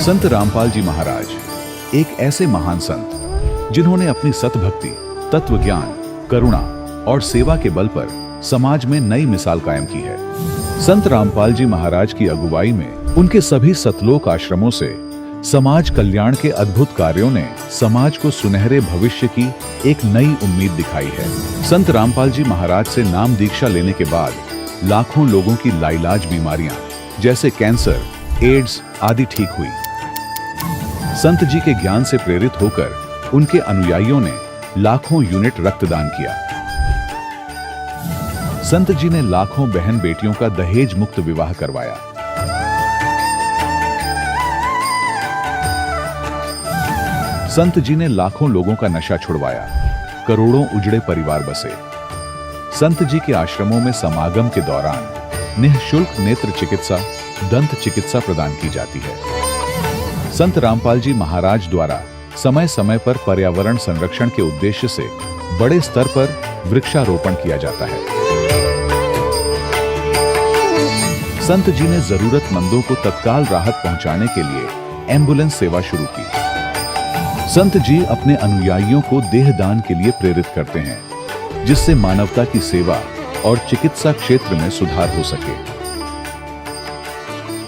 संत रामपाल जी महाराज एक ऐसे महान संत जिन्होंने अपनी सतभक्ति, तत्व ज्ञान, करुणा और सेवा के बल पर समाज में नई मिसाल कायम की है। संत रामपाल जी महाराज की अगुवाई में उनके सभी सतलोक आश्रमों से समाज कल्याण के अद्भुत कार्यों ने समाज को सुनहरे भविष्य की एक नई उम्मीद दिखाई है। संत रामपाल जी महाराज से नाम दीक्षा लेने के बाद लाखों लोगों की लाइलाज बीमारियां जैसे कैंसर, एड्स आदि ठीक हुई। संत जी के ज्ञान से प्रेरित होकर उनके अनुयायियों ने लाखों यूनिट रक्तदान किया। संत जी ने लाखों बहन बेटियों का दहेज मुक्त विवाह करवाया। संत जी ने लाखों लोगों का नशा छुड़वाया, करोड़ों उजड़े परिवार बसे। संत जी के आश्रमों में समागम के दौरान निःशुल्क नेत्र चिकित्सा, दंत चिकित्सा प्रदान की जाती है। संत रामपाल जी महाराज द्वारा समय समय पर पर्यावरण संरक्षण के उद्देश्य से बड़े स्तर पर वृक्षारोपण किया जाता है। संत जी ने जरूरतमंदों को तत्काल राहत पहुंचाने के लिए एम्बुलेंस सेवा शुरू की। संत जी अपने अनुयायियों को देहदान के लिए प्रेरित करते हैं, जिससे मानवता की सेवा और चिकित्सा क्षेत्र में सुधार हो सके।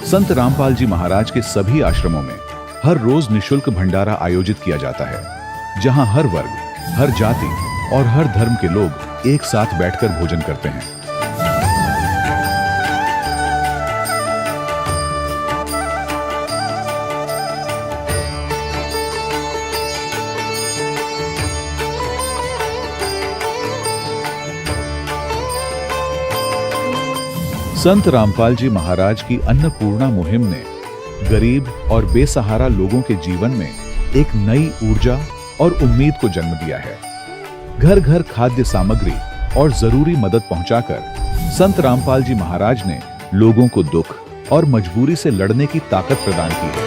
संत रामपाल जी महाराज के सभी आश्रमों में हर रोज निःशुल्क भंडारा आयोजित किया जाता है, जहां हर वर्ग, हर जाति और हर धर्म के लोग एक साथ बैठकर भोजन करते हैं। संत रामपाल जी महाराज की अन्नपूर्णा मुहिम ने गरीब और बेसहारा लोगों के जीवन में एक नई ऊर्जा और उम्मीद को जन्म दिया है। घर घर खाद्य सामग्री और जरूरी मदद पहुंचाकर संत रामपाल जी महाराज ने लोगों को दुख और मजबूरी से लड़ने की ताकत प्रदान की है।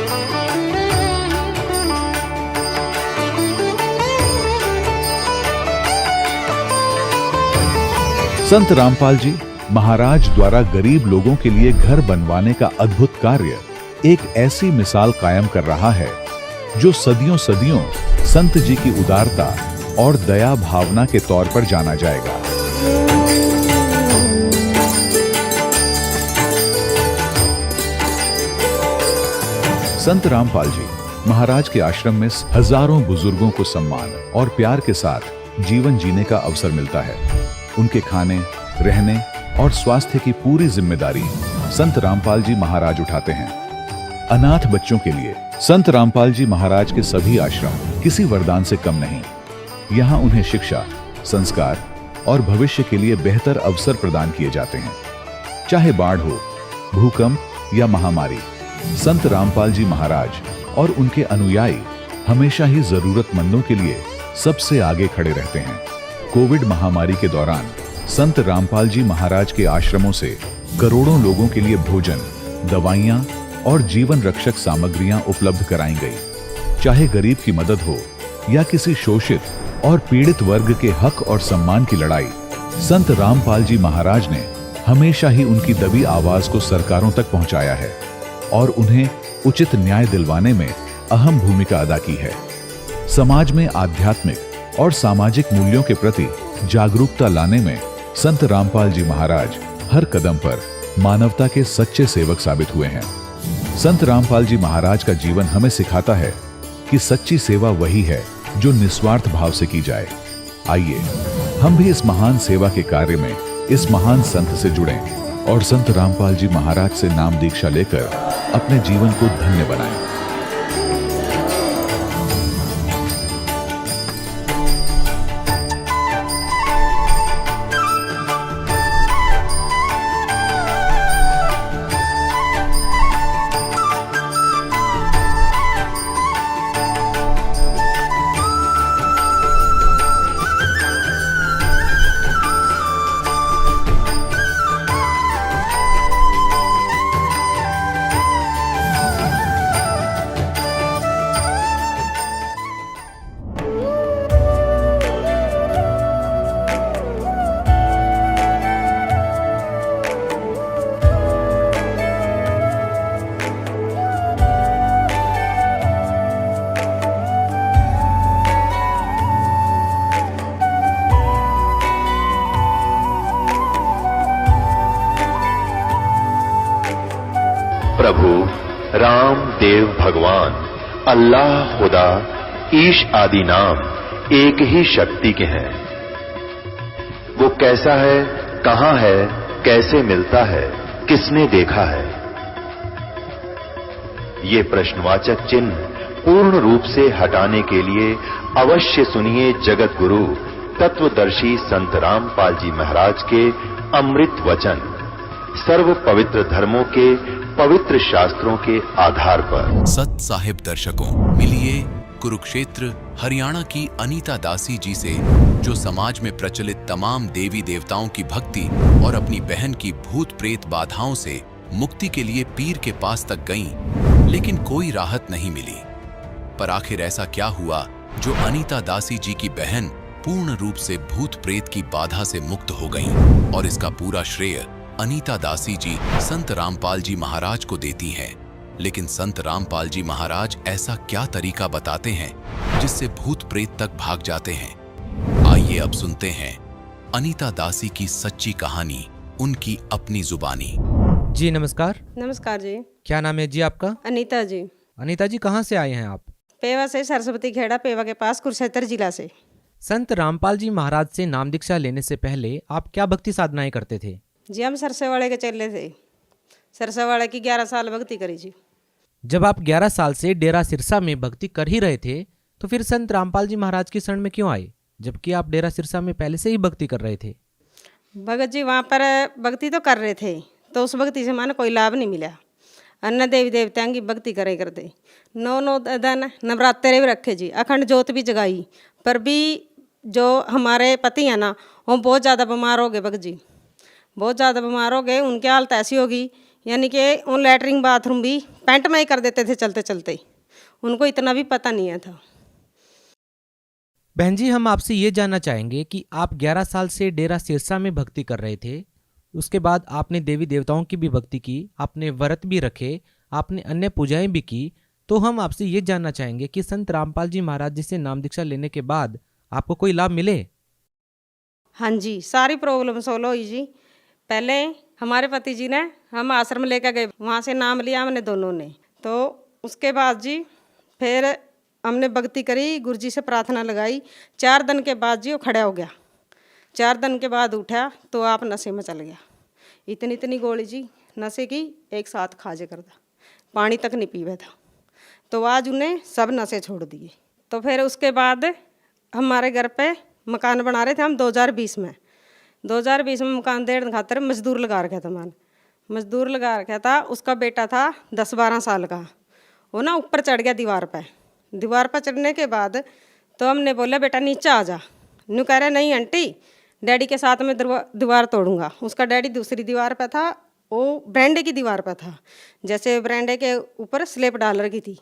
संत रामपाल जी महाराज द्वारा गरीब लोगों के लिए घर बनवाने का अद्भुत कार्य एक ऐसी मिसाल कायम कर रहा है जो सदियों सदियों संत जी की उदारता और दया भावना के तौर पर जाना जाएगा। संत रामपाल जी महाराज के आश्रम में हजारों बुजुर्गों को सम्मान और प्यार के साथ जीवन जीने का अवसर मिलता है। उनके खाने, रहने और स्वास्थ्य की पूरी जिम्मेदारी संत रामपाल जी महाराज उठाते हैं। अनाथ बच्चों के लिए संत रामपाल जी महाराज के सभी आश्रम किसी वरदान से कम नहीं। यहाँ उन्हें शिक्षा, संस्कार और भविष्य के लिए बेहतर अवसर प्रदान किए जाते हैं। चाहे बाढ़ हो, भूकंप या महामारी, संत रामपाल जी महाराज और उनके अनुयायी हमेशा ही जरूरतमंदों के लिए सबसे आगे खड़े रहते हैं। कोविड महामारी के दौरान संत रामपाल जी महाराज के आश्रमों से करोड़ों लोगों के लिए भोजन, दवाइयां और जीवन रक्षक सामग्रियां उपलब्ध कराई गई। चाहे गरीब की मदद हो या किसी शोषित और पीड़ित वर्ग के हक और सम्मान की लड़ाई, संत रामपाल जी महाराज ने हमेशा ही उनकी दबी आवाज को सरकारों तक पहुंचाया है और उन्हें उचित न्याय दिलवाने में अहम भूमिका अदा की है। समाज में आध्यात्मिक और सामाजिक मूल्यों के प्रति जागरूकता लाने में संत रामपाल जी महाराज हर कदम पर मानवता के सच्चे सेवक साबित हुए हैं। संत रामपाल जी महाराज का जीवन हमें सिखाता है कि सच्ची सेवा वही है जो निस्वार्थ भाव से की जाए। आइए हम भी इस महान सेवा के कार्य में इस महान संत से जुड़ें और संत रामपाल जी महाराज से नाम दीक्षा लेकर अपने जीवन को धन्य बनाएं। प्रभु राम देव भगवान अल्लाह खुदा ईश आदि नाम एक ही शक्ति के हैं। वो कैसा है, कहां है, कैसे मिलता है, किसने देखा है? ये प्रश्नवाचक चिन्ह पूर्ण रूप से हटाने के लिए अवश्य सुनिए जगत गुरु तत्वदर्शी संत रामपाल जी महाराज के अमृत वचन, सर्व पवित्र धर्मों के पवित्र शास्त्रों के आधार पर। सत साहिब दर्शकों, मिलिए कुरुक्षेत्र हरियाणा की अनीता दासी जी से, जो समाज में प्रचलित तमाम देवी देवताओं की भक्ति और अपनी बहन की भूत प्रेत बाधाओं से मुक्ति के लिए पीर के पास तक गईं, लेकिन कोई राहत नहीं मिली। पर आखिर ऐसा क्या हुआ जो अनीता दासी जी की बहन पूर्ण रूप से भूत प्रेत की बाधा से मुक्त हो गईं? और इसका पूरा श्रेय अनीता दासी जी संत रामपाल जी महाराज को देती हैं। लेकिन संत रामपाल जी महाराज ऐसा क्या तरीका बताते हैं जिससे भूत प्रेत तक भाग जाते हैं? आइए अब सुनते हैं अनीता दासी की सच्ची कहानी, उनकी अपनी जुबानी। जी नमस्कार। नमस्कार जी। क्या नाम है जी आपका? अनीता जी। अनीता जी, कहाँ से आए हैं आप? पेवा से, सरस्वती खेड़ा पेवा के पास, कुरुक्षेत्र जिला से। संत रामपाल जी महाराज से नाम दीक्षा लेने से पहले आप क्या भक्ति साधनाएं करते थे? जी हम सरसेवाड़े के चले थे। सरसेवाड़े की 11 साल भक्ति करी जी। जब आप 11 साल से डेरा सिरसा में भक्ति कर ही रहे थे, तो फिर संत रामपाल जी महाराज की शरण में क्यों आए, जबकि आप डेरा सिरसा में पहले से ही भक्ति कर रहे थे? भगत जी वहाँ पर भक्ति तो कर रहे थे, तो उस भक्ति से मानो कोई लाभ नहीं मिला। अन्य देवी देवताओं की भक्ति करे करते, 9 दिन नवरात्रे भी रखे जी, अखंड जोत भी जगाई, पर भी जो हमारे पति हैं ना, वो बहुत ज़्यादा बीमार हो गए। भगत जी बहुत ज़्यादा बीमार हो गए। उनकी हालत ऐसी होगी, यानी कि वो लैटरिन बाथरूम भी पैंट में ही कर देते थे चलते चलते। उनको इतना भी पता नहीं था। बहन जी, हम आपसे ये जानना चाहेंगे कि आप 11 साल से डेरा सिरसा में भक्ति कर रहे थे, उसके बाद आपने देवी देवताओं की भी भक्ति की, आपने व्रत भी रखे, आपने अन्य पूजाएं भी की, तो हम आपसे ये जानना चाहेंगे कि संत रामपाल जी महाराज जी से नाम दीक्षा लेने के बाद आपको कोई लाभ मिले? हाँ जी, सारी प्रॉब्लम सोल्व हुई जी। पहले हमारे पति जी ने, हम आश्रम लेकर गए, वहाँ से नाम लिया हमने दोनों ने। तो उसके बाद जी फिर हमने भक्ति करी, गुरु जी से प्रार्थना लगाई। 4 दिन के बाद जी वो खड़ा हो गया। 4 दिन के बाद उठा तो आप नशे में चल गया। इतनी इतनी गोली जी नशे की एक साथ खाजे करता, पानी तक नहीं पीवे था। तो आज उन्हें सब नशे छोड़ दिए। तो फिर उसके बाद हमारे घर पे मकान बना रहे थे हम 2020 में। 2020 में मकान देने खातिर मजदूर लगा रखा था। मजदूर लगा रखा था। उसका बेटा था 10-12 साल का। वो ना ऊपर चढ़ गया दीवार पे। दीवार पर चढ़ने के बाद तो हमने बोला बेटा नीचे आ जा। न्यू कह रहा नहीं आंटी, डैडी के साथ में दीवार तोड़ूंगा। उसका डैडी दूसरी दीवार पे था, वो बरांडे की दीवार पे था। जैसे बरांडे के ऊपर स्लेब डाल रखी थी,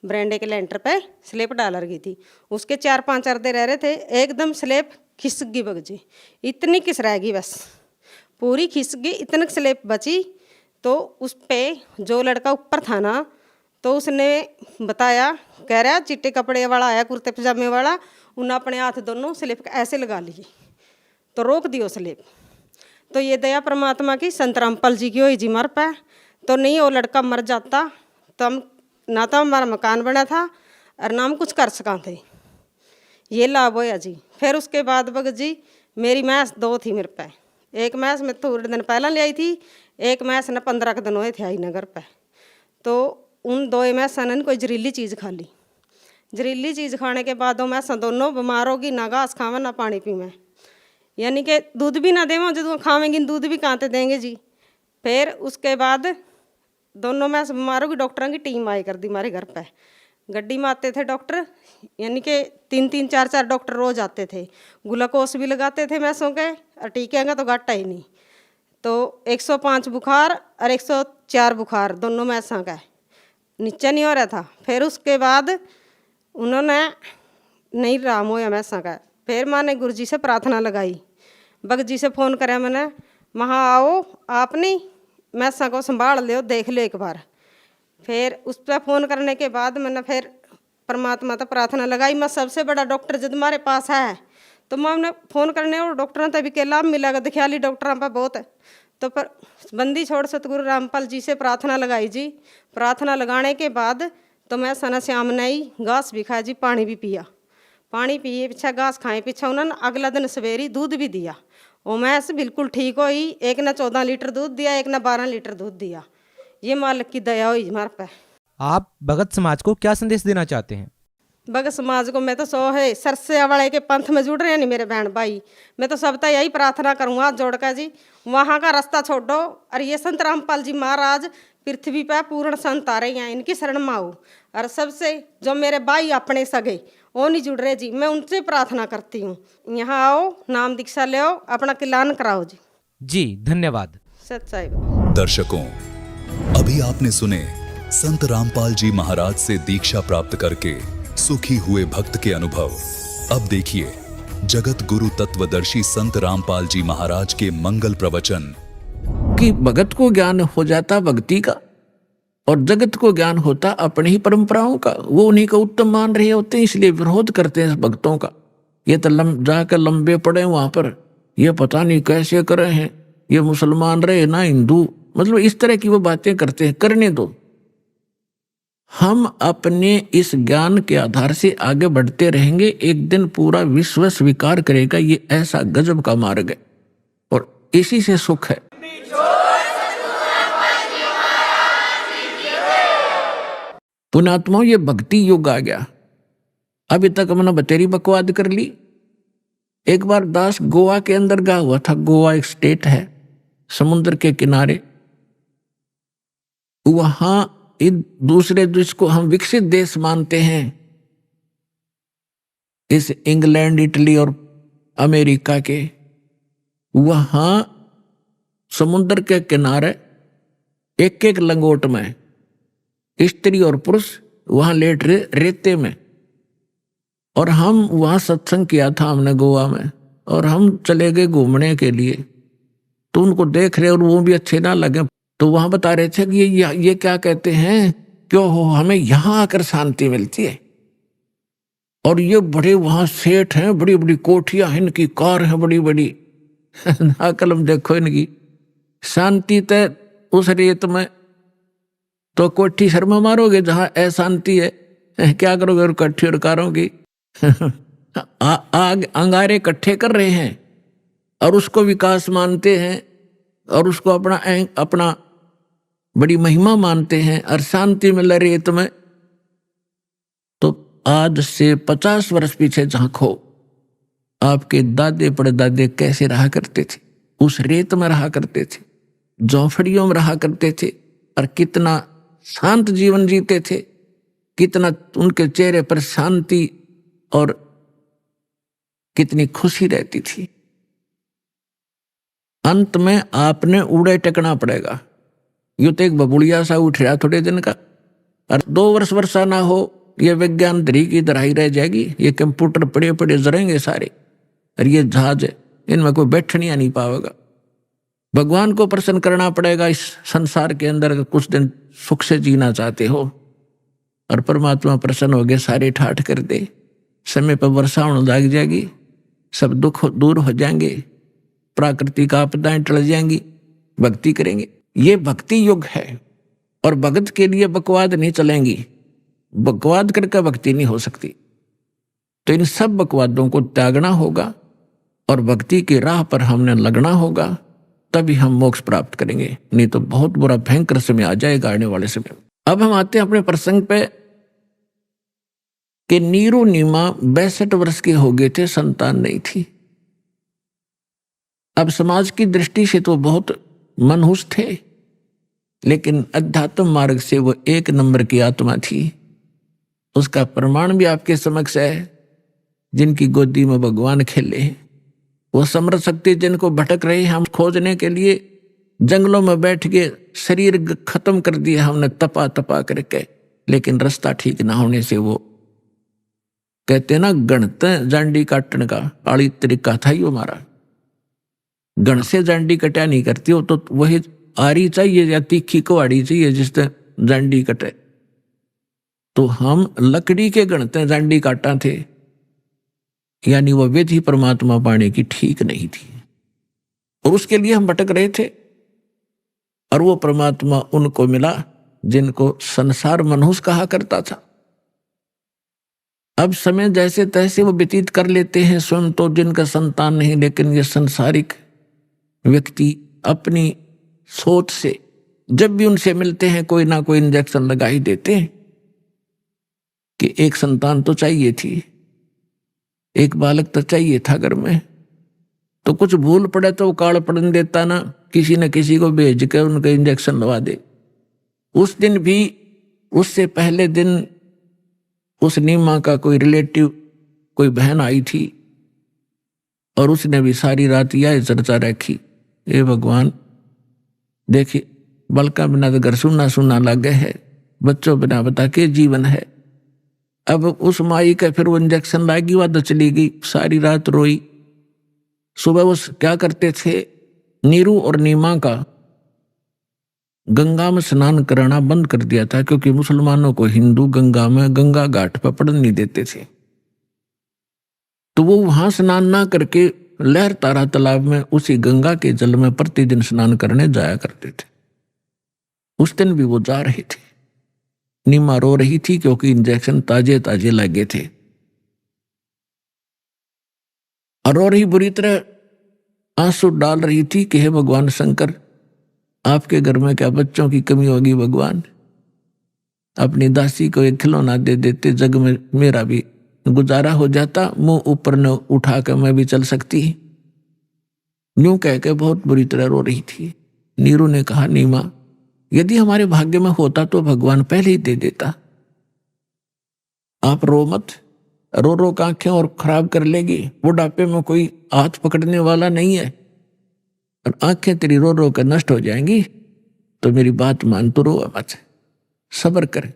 बरांडे के लेंटर पे स्लेब डाल रखी थी। उसके 4-5 अर्दे रह रहे थे, एकदम स्लेब खिसक गई। भग जी इतनी किस रह गई, बस पूरी खिसक गई, इतनी स्लेब बची। तो उस पर जो लड़का ऊपर था ना, तो उसने बताया, कह रहा चिट्टे कपड़े वाला आया, कुर्ते पजामे वाला, उन्हें अपने हाथ दोनों स्लेब ऐसे लगा लिए, तो रोक दियो स्लेब। तो ये दया परमात्मा की, संत रामपाल जी की हुई जी मर पे। तो नहीं वो लड़का मर जाता तो हम ना तो हमारा मकान बना था और ना हम कुछ कर सका थे। ये लाभ होया जी। फिर उसके बाद भगत जी मेरी मैस 2 थी मेरे पे। एक मैस में थोड़े दिन पहले ले आई थी, एक मैस ने 15 दिन हुए थे आई नगर पे। तो उन 2 मैसा ने कोई जहरीली चीज़ खा ली। जहरीली चीज़ खाने के बाद वो मैसा दोनों बीमार होगी, ना घास खावे ना पानी पीवे, यानी कि दूध भी ना देवें। जो खावेंगी दूध भी कहाँ से देंगे जी। फिर उसके बाद दोनों मैस बीमार होगी। डॉक्टरों की टीम आई कर दी हमारे घर पे। गड्डी में आते थे डॉक्टर, यानी कि 3-3, 4-4 डॉक्टर रोज आते थे। ग्लूकोस भी लगाते थे मैसों के, और टीके का तो घाटा ही नहीं। तो 105 बुखार और 104 बुखार दोनों मैसों का, नीचे नहीं हो रहा था। फिर उसके बाद उन्होंने नहीं राम होया मैसा का। फिर मैंने गुरु जी से प्रार्थना लगाई, भगत जी से फ़ोन कराया मैंने, वहाँ आओ आप नहीं मैसा को संभाल लो, देख लो एक बार। फिर उस पर फ़ोन करने के बाद मैंने फिर परमात्मा तो प्रार्थना लगाई। मैं सबसे बड़ा डॉक्टर जब हमारे पास है तो मैं उन्हें फ़ोन करने और डॉक्टरों तभी के लाभ मिलेगा, दख्याली डॉक्टरों पर बहुत है। तो पर बंदी छोड़ सतगुरु रामपाल जी से प्रार्थना लगाई जी। प्रार्थना लगाने के बाद तो मैं सना श्याम ने ही घास भी खाया जी, पानी भी पिया। पानी पिए पीछा घास खाए पीछा उन्होंने अगला दिन सवेरी दूध भी दिया। और मैं ऐसे बिल्कुल ठीक हुई। एक ने 14 लीटर दूध दिया, एक ने 12 लीटर दूध दिया। ये मालिक की दया हुई हमारे पे। आप भगत समाज को क्या संदेश देना चाहते हैं? भगत समाज को मैं तो सो है सरसे वाले के पंथ में जुड़ रहे हैं नहीं मेरे बहन भाई। मैं तो सबका यही प्रार्थना करूँगा जोड़ कर जी, वहाँ का रास्ता छोड़ो और ये संत रामपाल जी महाराज पृथ्वी पर पूर्ण संत आ रहे हैं, इनकी शरण में आओ। और सबसे जो मेरे भाई अपने सगे वो नहीं जुड़ रहे जी, मैं उनसे प्रार्थना करती हूँ, यहाँ आओ, नाम दीक्षा ले आओ, अपना किलान कराओ जी। जी धन्यवाद। सच्चाई। दर्शकों, अभी आपने सुने संत रामपाल जी महाराज से दीक्षा प्राप्त करके सुखी हुए भक्त के अनुभव। अब देखिए जगत गुरु तत्वदर्शी संत रामपाल जी महाराज के मंगल प्रवचन। कि भगत को ज्ञान हो जाता भक्ति का और जगत को ज्ञान होता अपनी ही परंपराओं का। वो उन्हीं को उत्तम मान रहे होते हैं, इसलिए विरोध करते हैं भक्तों का। ये तो जाकर लंबे पड़े वहां पर, ये पता नहीं कैसे कर रहे हैं, ये मुसलमान रहे ना हिंदू, मतलब इस तरह की वो बातें करते हैं। करने दो, हम अपने इस ज्ञान के आधार से आगे बढ़ते रहेंगे। एक दिन पूरा विश्व स्वीकार करेगा ये ऐसा गजब का मार्ग है और इसी से सुख है। पुण्यात्माओं, ये भक्ति युग आ गया। अभी तक हमने बतेरी बकवाद कर ली। एक बार दास गोवा के अंदर गया हुआ था। गोवा एक स्टेट है समुद्र के किनारे। वहां दूसरे देश को हम विकसित देश मानते हैं, इस इंग्लैंड, इटली और अमेरिका के। वहां समुद्र के किनारे एक एक लंगोट में स्त्री और पुरुष वहां लेट रहे रेते में। और हम वहां सत्संग किया था हमने गोवा में, और हम चले गए घूमने के लिए। तो उनको देख रहे और वो भी अच्छे ना लगे, तो वहां बता रहे थे कि ये क्या कहते हैं, क्यों हो हमें यहां आकर शांति मिलती है। और ये बड़े वहां सेठ हैं, बड़ी बड़ी कोठियां हैं, इनकी कार है बड़ी बड़ी। कलम देखो इनकी शांति। तय उस रेत में तो कोठी शर्मा मारोगे जहां अशांति है, क्या करोगे? और कट्ठी और कारों की आग अंगारे इकट्ठे कर रहे हैं और उसको विकास मानते हैं और उसको अपना बड़ी महिमा मानते हैं और शांति मिल रेत में। तो आज से 50 वर्ष पीछे झांको, आपके दादे परदादे कैसे रहा करते थे? उस रेत में रहा करते थे, झोंपड़ियों में रहा करते थे, और कितना शांत जीवन जीते थे, कितना उनके चेहरे पर शांति और कितनी खुशी रहती थी। अंत में आपने उड़े टेकना पड़ेगा। यूं तो एक बबुड़िया सा उठ रहा थोड़े दिन का, और 2 वर्ष वर्षा ना हो, ये विज्ञान धरी की दराई रह जाएगी। ये कंप्यूटर पड़े पड़े जरेंगे सारे, और ये जहाज इनमें कोई बैठने नहीं पाएगा। भगवान को प्रसन्न करना पड़ेगा इस संसार के अंदर। कुछ दिन सुख से जीना चाहते हो और परमात्मा प्रसन्न हो गए, सारे ठाठ कर दे, समय पर वर्षा होने लग जाएगी, सब दुख दूर हो जाएंगे, प्राकृतिक आपदाएं टल जाएंगी, भक्ति करेंगे। ये भक्ति युग है और भगत के लिए बकवाद नहीं चलेंगी। बकवाद करके भक्ति नहीं हो सकती। तो इन सब बकवादों को त्यागना होगा और भक्ति की राह पर हमने लगना होगा, तभी हम मोक्ष प्राप्त करेंगे। नहीं तो बहुत बुरा भयंकर समय आ जाएगा आने वाले समय। अब हम आते हैं अपने प्रसंग पे कि नीरू नीमा 62 वर्ष के हो गए थे, संतान नहीं थी। अब समाज की दृष्टि से तो बहुत मनहूस थे, लेकिन अध्यात्म मार्ग से वो 1 नंबर की आत्मा थी। उसका प्रमाण भी आपके समक्ष है। जिनकी गोदी में भगवान खेले, वो समझ सकते जिनको भटक रहे हम खोजने के लिए जंगलों में बैठ के शरीर खत्म कर दिया हमने तपा तपा करके, लेकिन रास्ता ठीक ना होने से वो कहते ना गणत जांडी काटने का आड़ी तरीका था ही हमारा। गण से जांडी कटा नहीं करती हो, तो वही आरी चाहिए या तीखी कुहाड़ी चाहिए जिससे जांडी कटे। तो हम लकड़ी के गणते जांडी काटा थे, यानी वह विधि परमात्मा पाने की ठीक नहीं थी, और उसके लिए हम भटक रहे थे। और वो परमात्मा उनको मिला जिनको संसार मनुष्य कहा करता था। अब समय जैसे तैसे वो व्यतीत कर लेते हैं, स्वयं तो जिनका संतान नहीं, लेकिन ये संसारिक व्यक्ति अपनी सोच से जब भी उनसे मिलते हैं कोई ना कोई इंजेक्शन लगा ही देते हैं कि एक संतान तो चाहिए थी, एक बालक तो चाहिए था घर में, तो कुछ भूल पड़े तो वो काल पड़न देता ना, किसी न किसी को भेज के उनके इंजेक्शन लगा दे। उस दिन भी, उससे पहले दिन उस नीमा का कोई रिलेटिव, कोई बहन आई थी और उसने भी सारी रात यह चर्चा रखी, हे भगवान देखिए बलका बिना तो घर सुनना सुनना लगे है, बच्चों बिना बता के जीवन है। अब उस माई का फिर वो इंजेक्शन लागी, वह तो चली गई, सारी रात रोई। सुबह वो क्या करते थे, नीरू और नीमा का गंगा में स्नान कराना बंद कर दिया था, क्योंकि मुसलमानों को हिंदू गंगा में, गंगा घाट पर पड़ने नहीं देते थे। तो वो वहां स्नान ना करके लहर तारा तालाब में उसी गंगा के जल में प्रतिदिन स्नान करने जाया करते थे। उस दिन भी वो जा रहे थे। नीमा रो रही थी क्योंकि इंजेक्शन ताजे ताजे लगे थे और रो रही बुरी तरह आंसू डाल रही थी कि हे भगवान शंकर, आपके घर में क्या बच्चों की कमी होगी भगवान, अपनी दासी को एक खिलौना दे देते, जग में मेरा भी गुजारा हो जाता, मुंह ऊपर न उठा कर मैं भी चल सकती। यूं कह के बहुत बुरी तरह रो रही थी। नीरू ने कहा, नीमा यदि हमारे भाग्य में होता तो भगवान पहले ही दे देता, आप रो मत, रो रो के आंखें और खराब कर लेगी, बुढ़ापे में कोई हाथ पकड़ने वाला नहीं है और आंखें तेरी रो रो कर नष्ट हो जाएंगी, तो मेरी बात मान, तो रो मत, सब्र कर।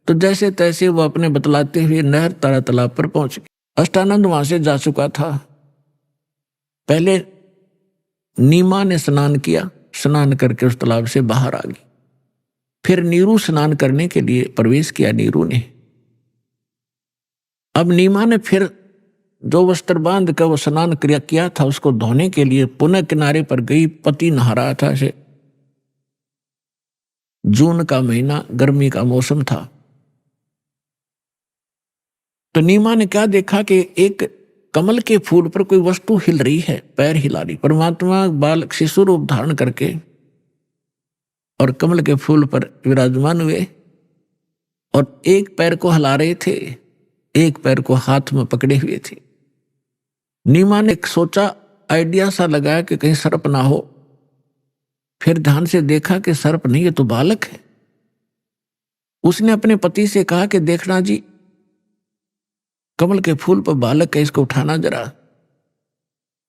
तो जैसे तैसे वो अपने बतलाते हुए नहर तारा तालाब पर पहुंच गए। अष्टानंद वहां से जा चुका था। पहले नीमा ने स्नान किया, स्नान करके उस तालाब से बाहर आ गई। फिर नीरू स्नान करने के लिए प्रवेश किया। नीरू ने, अब नीमा ने फिर जो वस्त्र बांध कर वो स्नान किया था उसको धोने के लिए पुनः किनारे पर गई। पति नहा रहा था। से जून का महीना, गर्मी का मौसम था। तो नीमा ने क्या देखा कि एक कमल के फूल पर कोई वस्तु हिल रही है, पैर हिला रही। परमात्मा बालक शिशु रूप धारण करके और कमल के फूल पर विराजमान हुए और एक पैर को हिला रहे थे, एक पैर को हाथ में पकड़े हुए थे। नीमा ने सोचा, आइडिया सा लगाया कि कहीं सर्प ना हो। फिर ध्यान से देखा कि सर्प नहीं, ये तो बालक है। उसने अपने पति से कहा कि देखना जी, कमल के फूल पर बालक है, इसको उठाना जरा।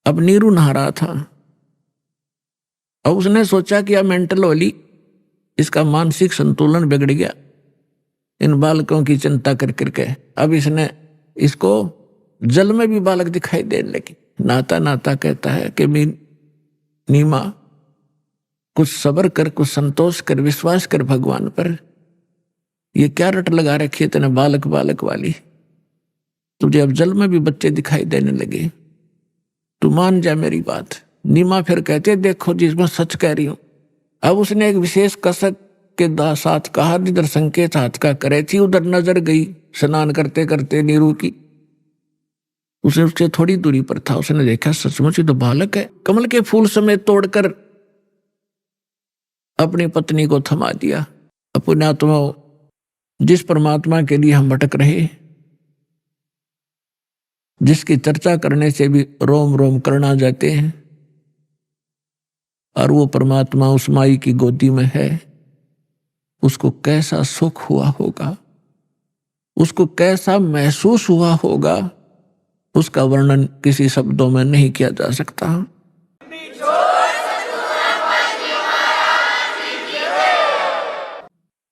अब नीरू नहा रहा था और उसने सोचा कि अब मेंटल होली, इसका मानसिक संतुलन बिगड़ गया इन बालकों की चिंता कर करके। अब इसने इसको जल में भी बालक दिखाई देने लगे। नाता नाता कहता है कि नीमा कुछ सब्र कर, कुछ संतोष कर, विश्वास कर भगवान पर। ये क्या रट लगा रखी है तेने बालक बालक वाली, तुझे अब जल में भी बच्चे दिखाई देने लगे, तू मान जा मेरी बात। नीमा फिर कहते, देखो जिसमें सच कह रही हूं। अब उसने एक विशेष कसक के साथ कहा, जिधर संकेत हाथ का करे थी उधर नजर गई स्नान करते करते नीरू की। उसे उससे थोड़ी दूरी पर था। उसने देखा सचमुच ही तो बालक है। कमल के फूल समेत तोड़कर अपनी पत्नी को थमा दिया। अपने आत्मा, जिस परमात्मा के लिए हम भटक रहे, जिसकी चर्चा करने से भी रोम रोम करना जाते हैं, और वो परमात्मा उस माई की गोदी में है, उसको कैसा सुख हुआ होगा, उसको कैसा महसूस हुआ होगा, उसका वर्णन किसी शब्दों में नहीं किया जा सकता।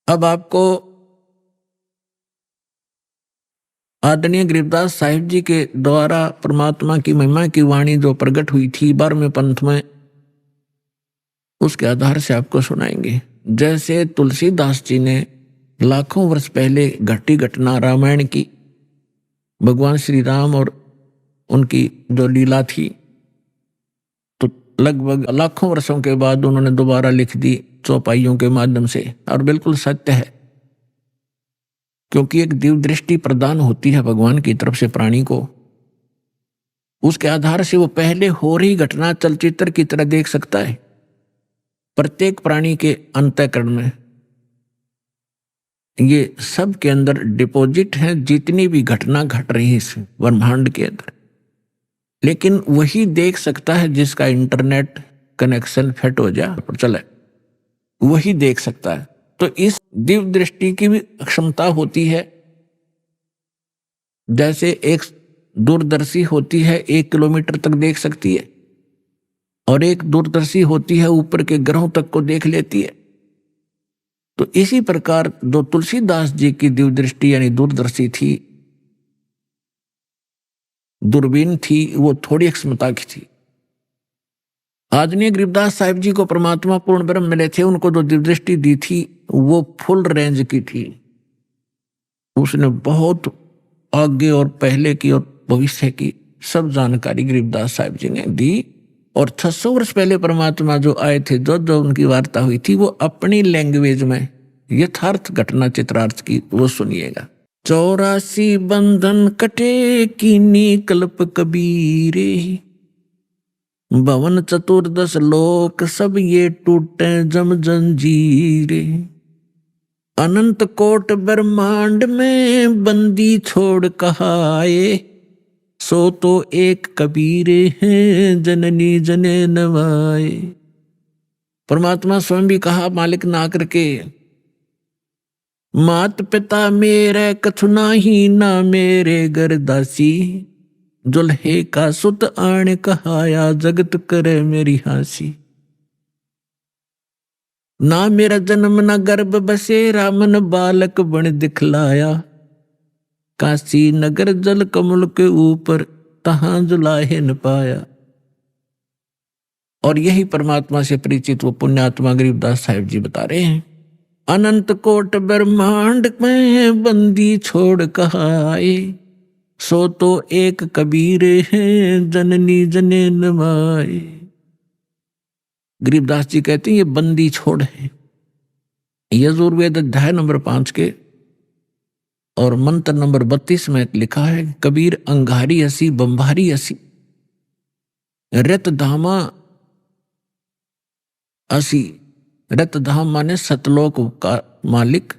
अब आपको आदरणीय गरीबदास साहिब जी के द्वारा परमात्मा की महिमा की वाणी जो प्रकट हुई थी 12वें पंथ में, उसके आधार से आपको सुनाएंगे। जैसे तुलसीदास जी ने लाखों वर्ष पहले घटी घटना रामायण की, भगवान श्री राम और उनकी जो लीला थी, तो लगभग लाखों वर्षों के बाद उन्होंने दोबारा लिख दी चौपाइयों के माध्यम से, और बिल्कुल सत्य है, क्योंकि एक दिव्य दृष्टि प्रदान होती है भगवान की तरफ से प्राणी को। उसके आधार से वो पहले हो रही घटना चलचित्र की तरह देख सकता है। प्रत्येक प्राणी के अंतःकरण में ये सब के अंदर डिपॉजिट है जितनी भी घटना घट रही है इस ब्रह्मांड के अंदर। लेकिन वही देख सकता है जिसका इंटरनेट कनेक्शन फिट हो जाए पर चले, वही देख सकता है। तो इस दिव्य दृष्टि की भी क्षमता होती है। जैसे एक दूरदर्शी होती है 1 किलोमीटर तक देख सकती है, और एक दूरदर्शी होती है ऊपर के ग्रहों तक को देख लेती है। तो इसी प्रकार जो तुलसीदास जी की दिव्य दृष्टि यानी दूरदर्शी थी, दूरबीन थी, वो थोड़ी क्षमता की थी। आदरणीय गरीबदास साहिब जी को परमात्मा पूर्ण ब्रह्म मिले थे, उनको जो दिव्य दृष्टि दी थी वो फुल रेंज की थी। उसने बहुत आगे और पहले की और भविष्य की सब जानकारी गरीबदास साहिब जी ने दी। और 600 वर्ष पहले परमात्मा जो आए थे, जो उनकी वार्ता हुई थी, वो अपनी लैंग्वेज में यथार्थ घटना चित्रार्थ की, वो सुनिएगा। 84 बंधन कटे कीनी कल्प कबीरे, भवन 14 लोक सब ये टूटे जम जंजीरे, अनंत कोट ब्रह्मांड में बंदी छोड़ कहाए, सो तो एक कबीर हैं जननी जने नवाए। परमात्मा स्वयं भी कहा मालिक ना करके, मात पिता मेरे कछु नाही, ना मेरे घर दासी, जुल्हे का सुत आण कहाया, जगत करे मेरी हासी। ना मेरा जन्म ना गर्भ बसेरा, मन बालक बन दिखलाया, काशी नगर जल कमल के ऊपर, तहां जुलाहे न पाया। और यही परमात्मा से परिचित वो पुण्यात्मा गरीबदास साहिब जी बता रहे हैं, अनंत कोट ब्रह्मांड में बंदी छोड़ कहाए, सो तो एक कबीर हैं जननी जने नवाए। गरीबदास जी कहते हैं ये बंदी छोड़ है। यजुर्वेद अध्याय नंबर 5 के और मंत्र नंबर 32 में लिखा है, कबीर अंगारी असी बंभारी असी, रत धामा असी। रत धाम माने सतलोक का मालिक,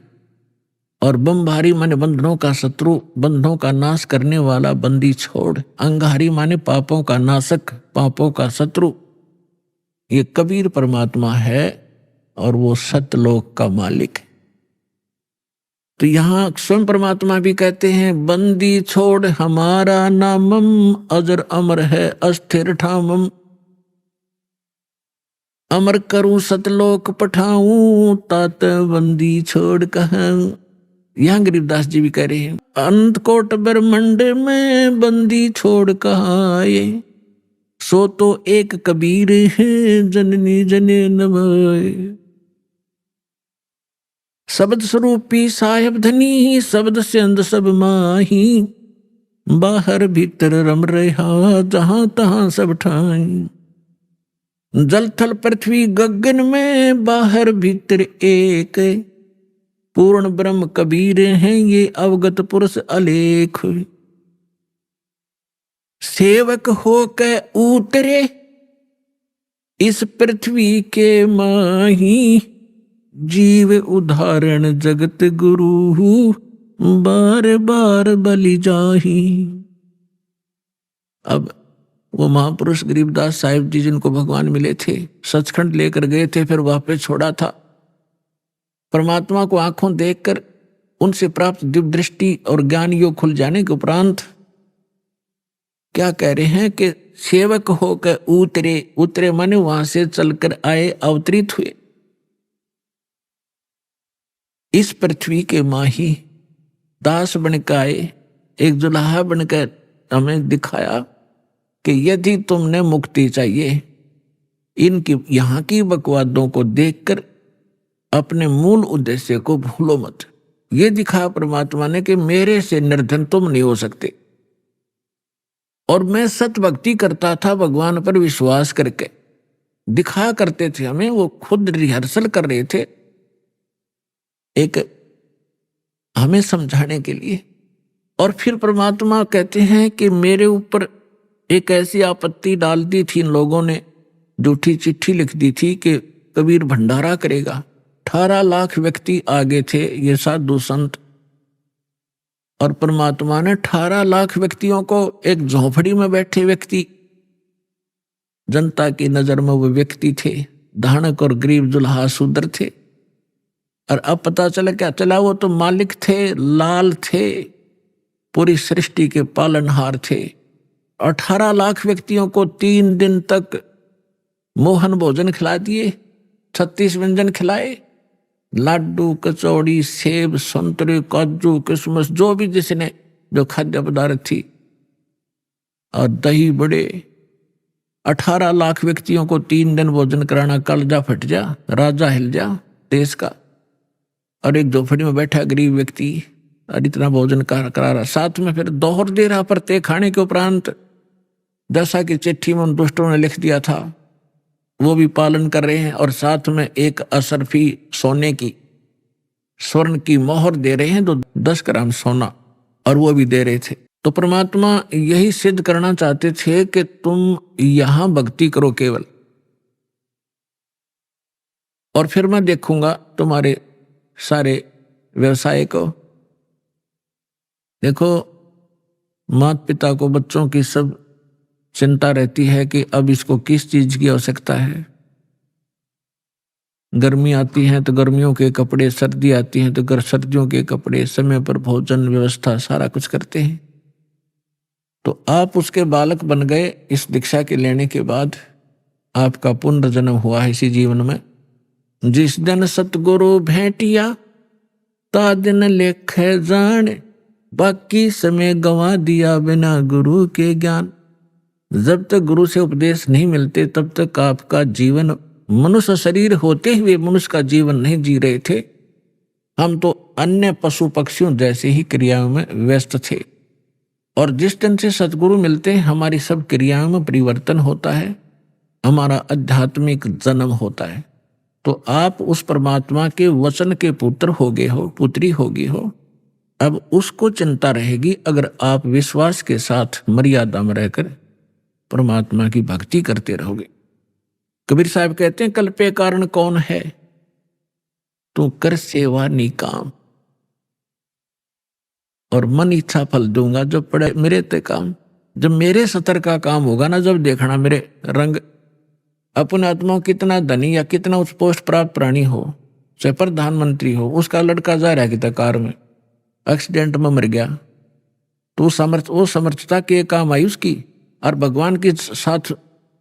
और बंभारी माने बंधनों का शत्रु, बंधनों का नाश करने वाला बंदी छोड़। अंगारी माने पापों का नाशक, पापों का शत्रु। ये कबीर परमात्मा है और वो सतलोक का मालिक है। तो यहां स्वयं परमात्मा भी कहते हैं, बंदी छोड़ हमारा नामम, अजर अमर है अस्थिर ठामम, अमर करूं सतलोक पठाऊं, तात बंदी छोड़ कहूं। यहां गरीबदास जी भी कह रहे हैं, अनंत कोट ब्रह्मांड में बंदी छोड़ कहाए, सो तो एक कबीर है जननी जने नवाए। शब्द स्वरूपी साहेब धनी, शब्द से अंध सब माही, बाहर भीतर रम रहा जहां तहां सब ठाई। जल थल पृथ्वी गगन में, बाहर भीतर एक, पूर्ण ब्रह्म कबीर हैं ये अवगत पुरुष अलेख। सेवक हो के उतरे इस पृथ्वी के माही, जीव उदाहरण जगत गुरु, बार बार बलि जाही। अब वो महापुरुष गरीबदास साहिब जी जिनको भगवान मिले थे, सचखंड लेकर गए थे, फिर वापस छोड़ा था। परमात्मा को आंखों देखकर उनसे प्राप्त दिव्य दृष्टि और ज्ञान योग खुल जाने के उपरांत क्या कह रहे हैं कि सेवक होकर उतरे। उतरे माने वहां से चलकर आए, अवतरित हुए इस पृथ्वी के माही, दास बनकर आए, एक जुलाहा बनकर हमें दिखाया कि यदि तुमने मुक्ति चाहिए, इनकी यहां की बकवादों को देखकर अपने मूल उद्देश्य को भूलो मत। ये दिखाया परमात्मा ने कि मेरे से निर्धन तुम नहीं हो सकते। और मैं सत भक्ति करता था भगवान पर विश्वास करके, दिखाया करते थे हमें, वो खुद रिहर्सल कर रहे थे एक हमें समझाने के लिए। और फिर परमात्मा कहते हैं कि मेरे ऊपर एक ऐसी आपत्ति डाल दी थी इन लोगों ने, झूठी चिट्ठी लिख दी थी कि कबीर भंडारा करेगा। 18 लाख व्यक्ति आगे थे, ये साधु संत, और परमात्मा ने 18 लाख व्यक्तियों को, एक झोपड़ी में बैठे व्यक्ति, जनता की नजर में वो व्यक्ति थे, धानक और गरीब दुल्हा शूद्र थे, और अब पता चला क्या चला, वो तो मालिक थे, लाल थे, पूरी सृष्टि के पालनहार थे। 18 लाख व्यक्तियों को 3 दिन तक मोहन भोजन खिला दिए, 36 व्यंजन खिलाए, लाडू, कचौड़ी, सेब, संतरे, काजू, किशमिश, जो भी जिसने जो खाद्य पदार्थ थी, और दही बड़े। 18 लाख व्यक्तियों को 3 दिन भोजन कराना, कलजा फट जा, राजा हिल जा देश का। और एक झोपड़ी में बैठा गरीब व्यक्ति और इतना भोजन करा रहा, साथ में फिर दोहर दे रहा प्रत्येक खाने के उपरांत, जैसा कि चिट्ठी में उन दुष्टों ने लिख दिया था वो भी पालन कर रहे हैं। और साथ में एक असरफी सोने की, स्वर्ण की मोहर दे रहे हैं, तो 10 ग्राम सोना, और वो भी दे रहे थे। तो परमात्मा यही सिद्ध करना चाहते थे कि तुम यहां भक्ति करो केवल, और फिर मैं देखूंगा तुम्हारे सारे व्यवसाय को। देखो, माता पिता को बच्चों की सब चिंता रहती है कि अब इसको किस चीज की आवश्यकता है। गर्मी आती है तो गर्मियों के कपड़े, सर्दी आती है तो सर्दियों के कपड़े, समय पर भोजन व्यवस्था सारा कुछ करते हैं। तो आप उसके बालक बन गए इस दीक्षा के लेने के बाद, आपका पुनर्जन्म हुआ है इसी जीवन में। जिस दिन सतगुरु भेंटिया ता दिन लेख जान, बाकी समय गंवा दिया बिना गुरु के ज्ञान। जब तक गुरु से उपदेश नहीं मिलते तब तक आपका जीवन, मनुष्य शरीर होते हुए मनुष्य का जीवन नहीं जी रहे थे। हम तो अन्य पशु पक्षियों जैसे ही क्रियाओं में व्यस्त थे, और जिस दिन से सतगुरु मिलते हैं हमारी सब क्रियाओं में परिवर्तन होता है, हमारा आध्यात्मिक जन्म होता है। तो आप उस परमात्मा के वचन के पुत्र हो गए हो, पुत्री होगी हो। अब उसको चिंता रहेगी अगर आप विश्वास के साथ मर्यादा में रहकर परमात्मा की भक्ति करते रहोगे। कबीर साहब कहते हैं, कल्पे कारण कौन है, तू कर सेवा निकाम, और मन इच्छा फल दूंगा जब पड़े मेरे ते काम। जब मेरे सतर का काम होगा ना, जब देखना मेरे रंग। अपने आत्मा कितना धनी या कितना उच्च पोस्ट प्राप्त प्राणी हो, चाहे प्रधानमंत्री हो, उसका लड़का जा रहा है कि कार में एक्सीडेंट में मर गया, तो वो समर्थता के काम आई उसकी। और भगवान के साथ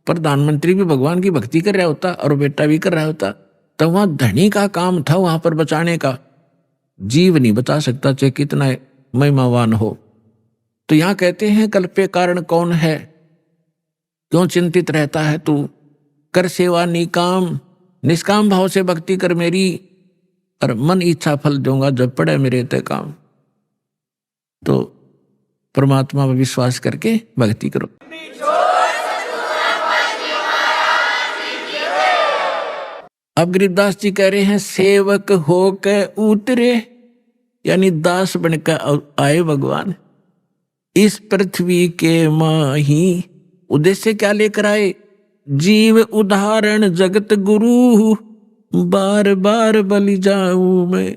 प्रधानमंत्री भी भगवान की भक्ति कर रहा होता और बेटा भी कर रहा होता, तो वहां धनी का काम था वहां पर बचाने का। जीव नहीं बचा सकता चाहे कितना महिमावान हो। तो यहां कहते हैं, कल्पे कारण कौन है, क्यों चिंतित रहता है तू, कर सेवा निकाम, निष्काम भाव से भक्ति कर मेरी, और मन इच्छा फल दूंगा जब पड़े मेरे ते काम। तो परमात्मा पर विश्वास करके भक्ति करो। अब गरीबदास जी कह रहे हैं, सेवक होके उतरे, यानी दास बनकर आए भगवान इस पृथ्वी के माही। उद्देश्य क्या लेकर आए, जीव उदाहरण जगत गुरु, बार बार बलि जाऊं मैं।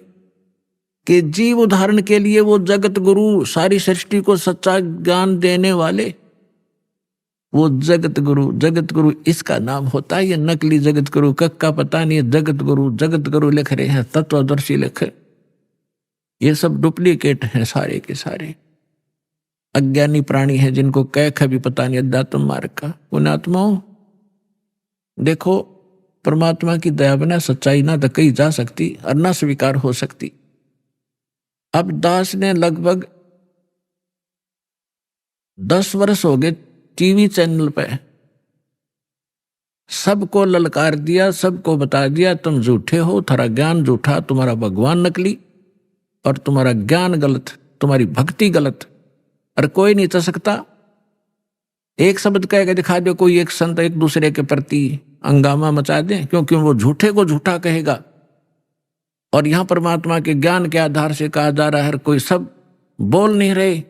कि जीव उदाहरण के लिए वो जगत गुरु, सारी सृष्टि को सच्चा ज्ञान देने वाले, वो जगत गुरु इसका नाम होता है। ये नकली जगत गुरु का पता नहीं है, जगत गुरु लिख रहे हैं, तत्वदर्शी लिखे, ये सब डुप्लीकेट हैं सारे के सारे। अज्ञानी प्राणी हैं जिनको कह भी पता नहीं अध्यात्म मार्ग का। उन आत्माओं देखो, परमात्मा की दया बिना सच्चाई ना तो कही जा सकती और ना स्वीकार हो सकती। अब दास ने लगभग 10 वर्ष हो गए टीवी चैनल पे सबको ललकार दिया, सबको बता दिया तुम झूठे हो, तुम्हारा ज्ञान झूठा, तुम्हारा भगवान नकली और तुम्हारा ज्ञान गलत, तुम्हारी भक्ति गलत, और कोई नहीं चल सकता। एक शब्द कह के दिखा दो कोई एक संत एक दूसरे के प्रति हंगामा मचा दें, क्योंकि वो झूठे को झूठा कहेगा। और यहां परमात्मा के ज्ञान के आधार से कहा जा रहा है, हर कोई सब बोल नहीं रहे,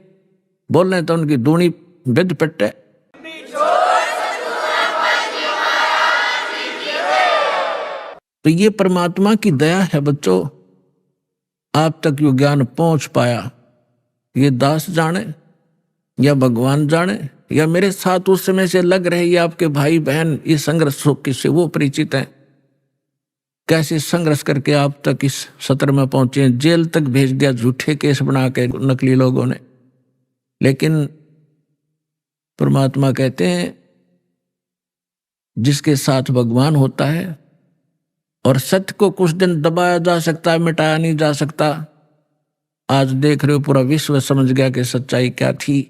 बोल रहे तो उनकी दूनी विद पिट है। तो ये परमात्मा की दया है बच्चों, आप तक यो ज्ञान पहुंच पाया। ये दास जाने या भगवान जाने या मेरे साथ उस समय से लग रहे ये आपके भाई बहन इस संघर्ष से वो परिचित हैं, कैसे संघर्ष करके आप तक इस सत्र में पहुंचे। जेल तक भेज दिया झूठे केस बना के नकली लोगों ने। लेकिन परमात्मा कहते हैं जिसके साथ भगवान होता है, और सत्य को कुछ दिन दबाया जा सकता है, मिटाया नहीं जा सकता। आज देख रहे हो पूरा विश्व समझ गया कि सच्चाई क्या थी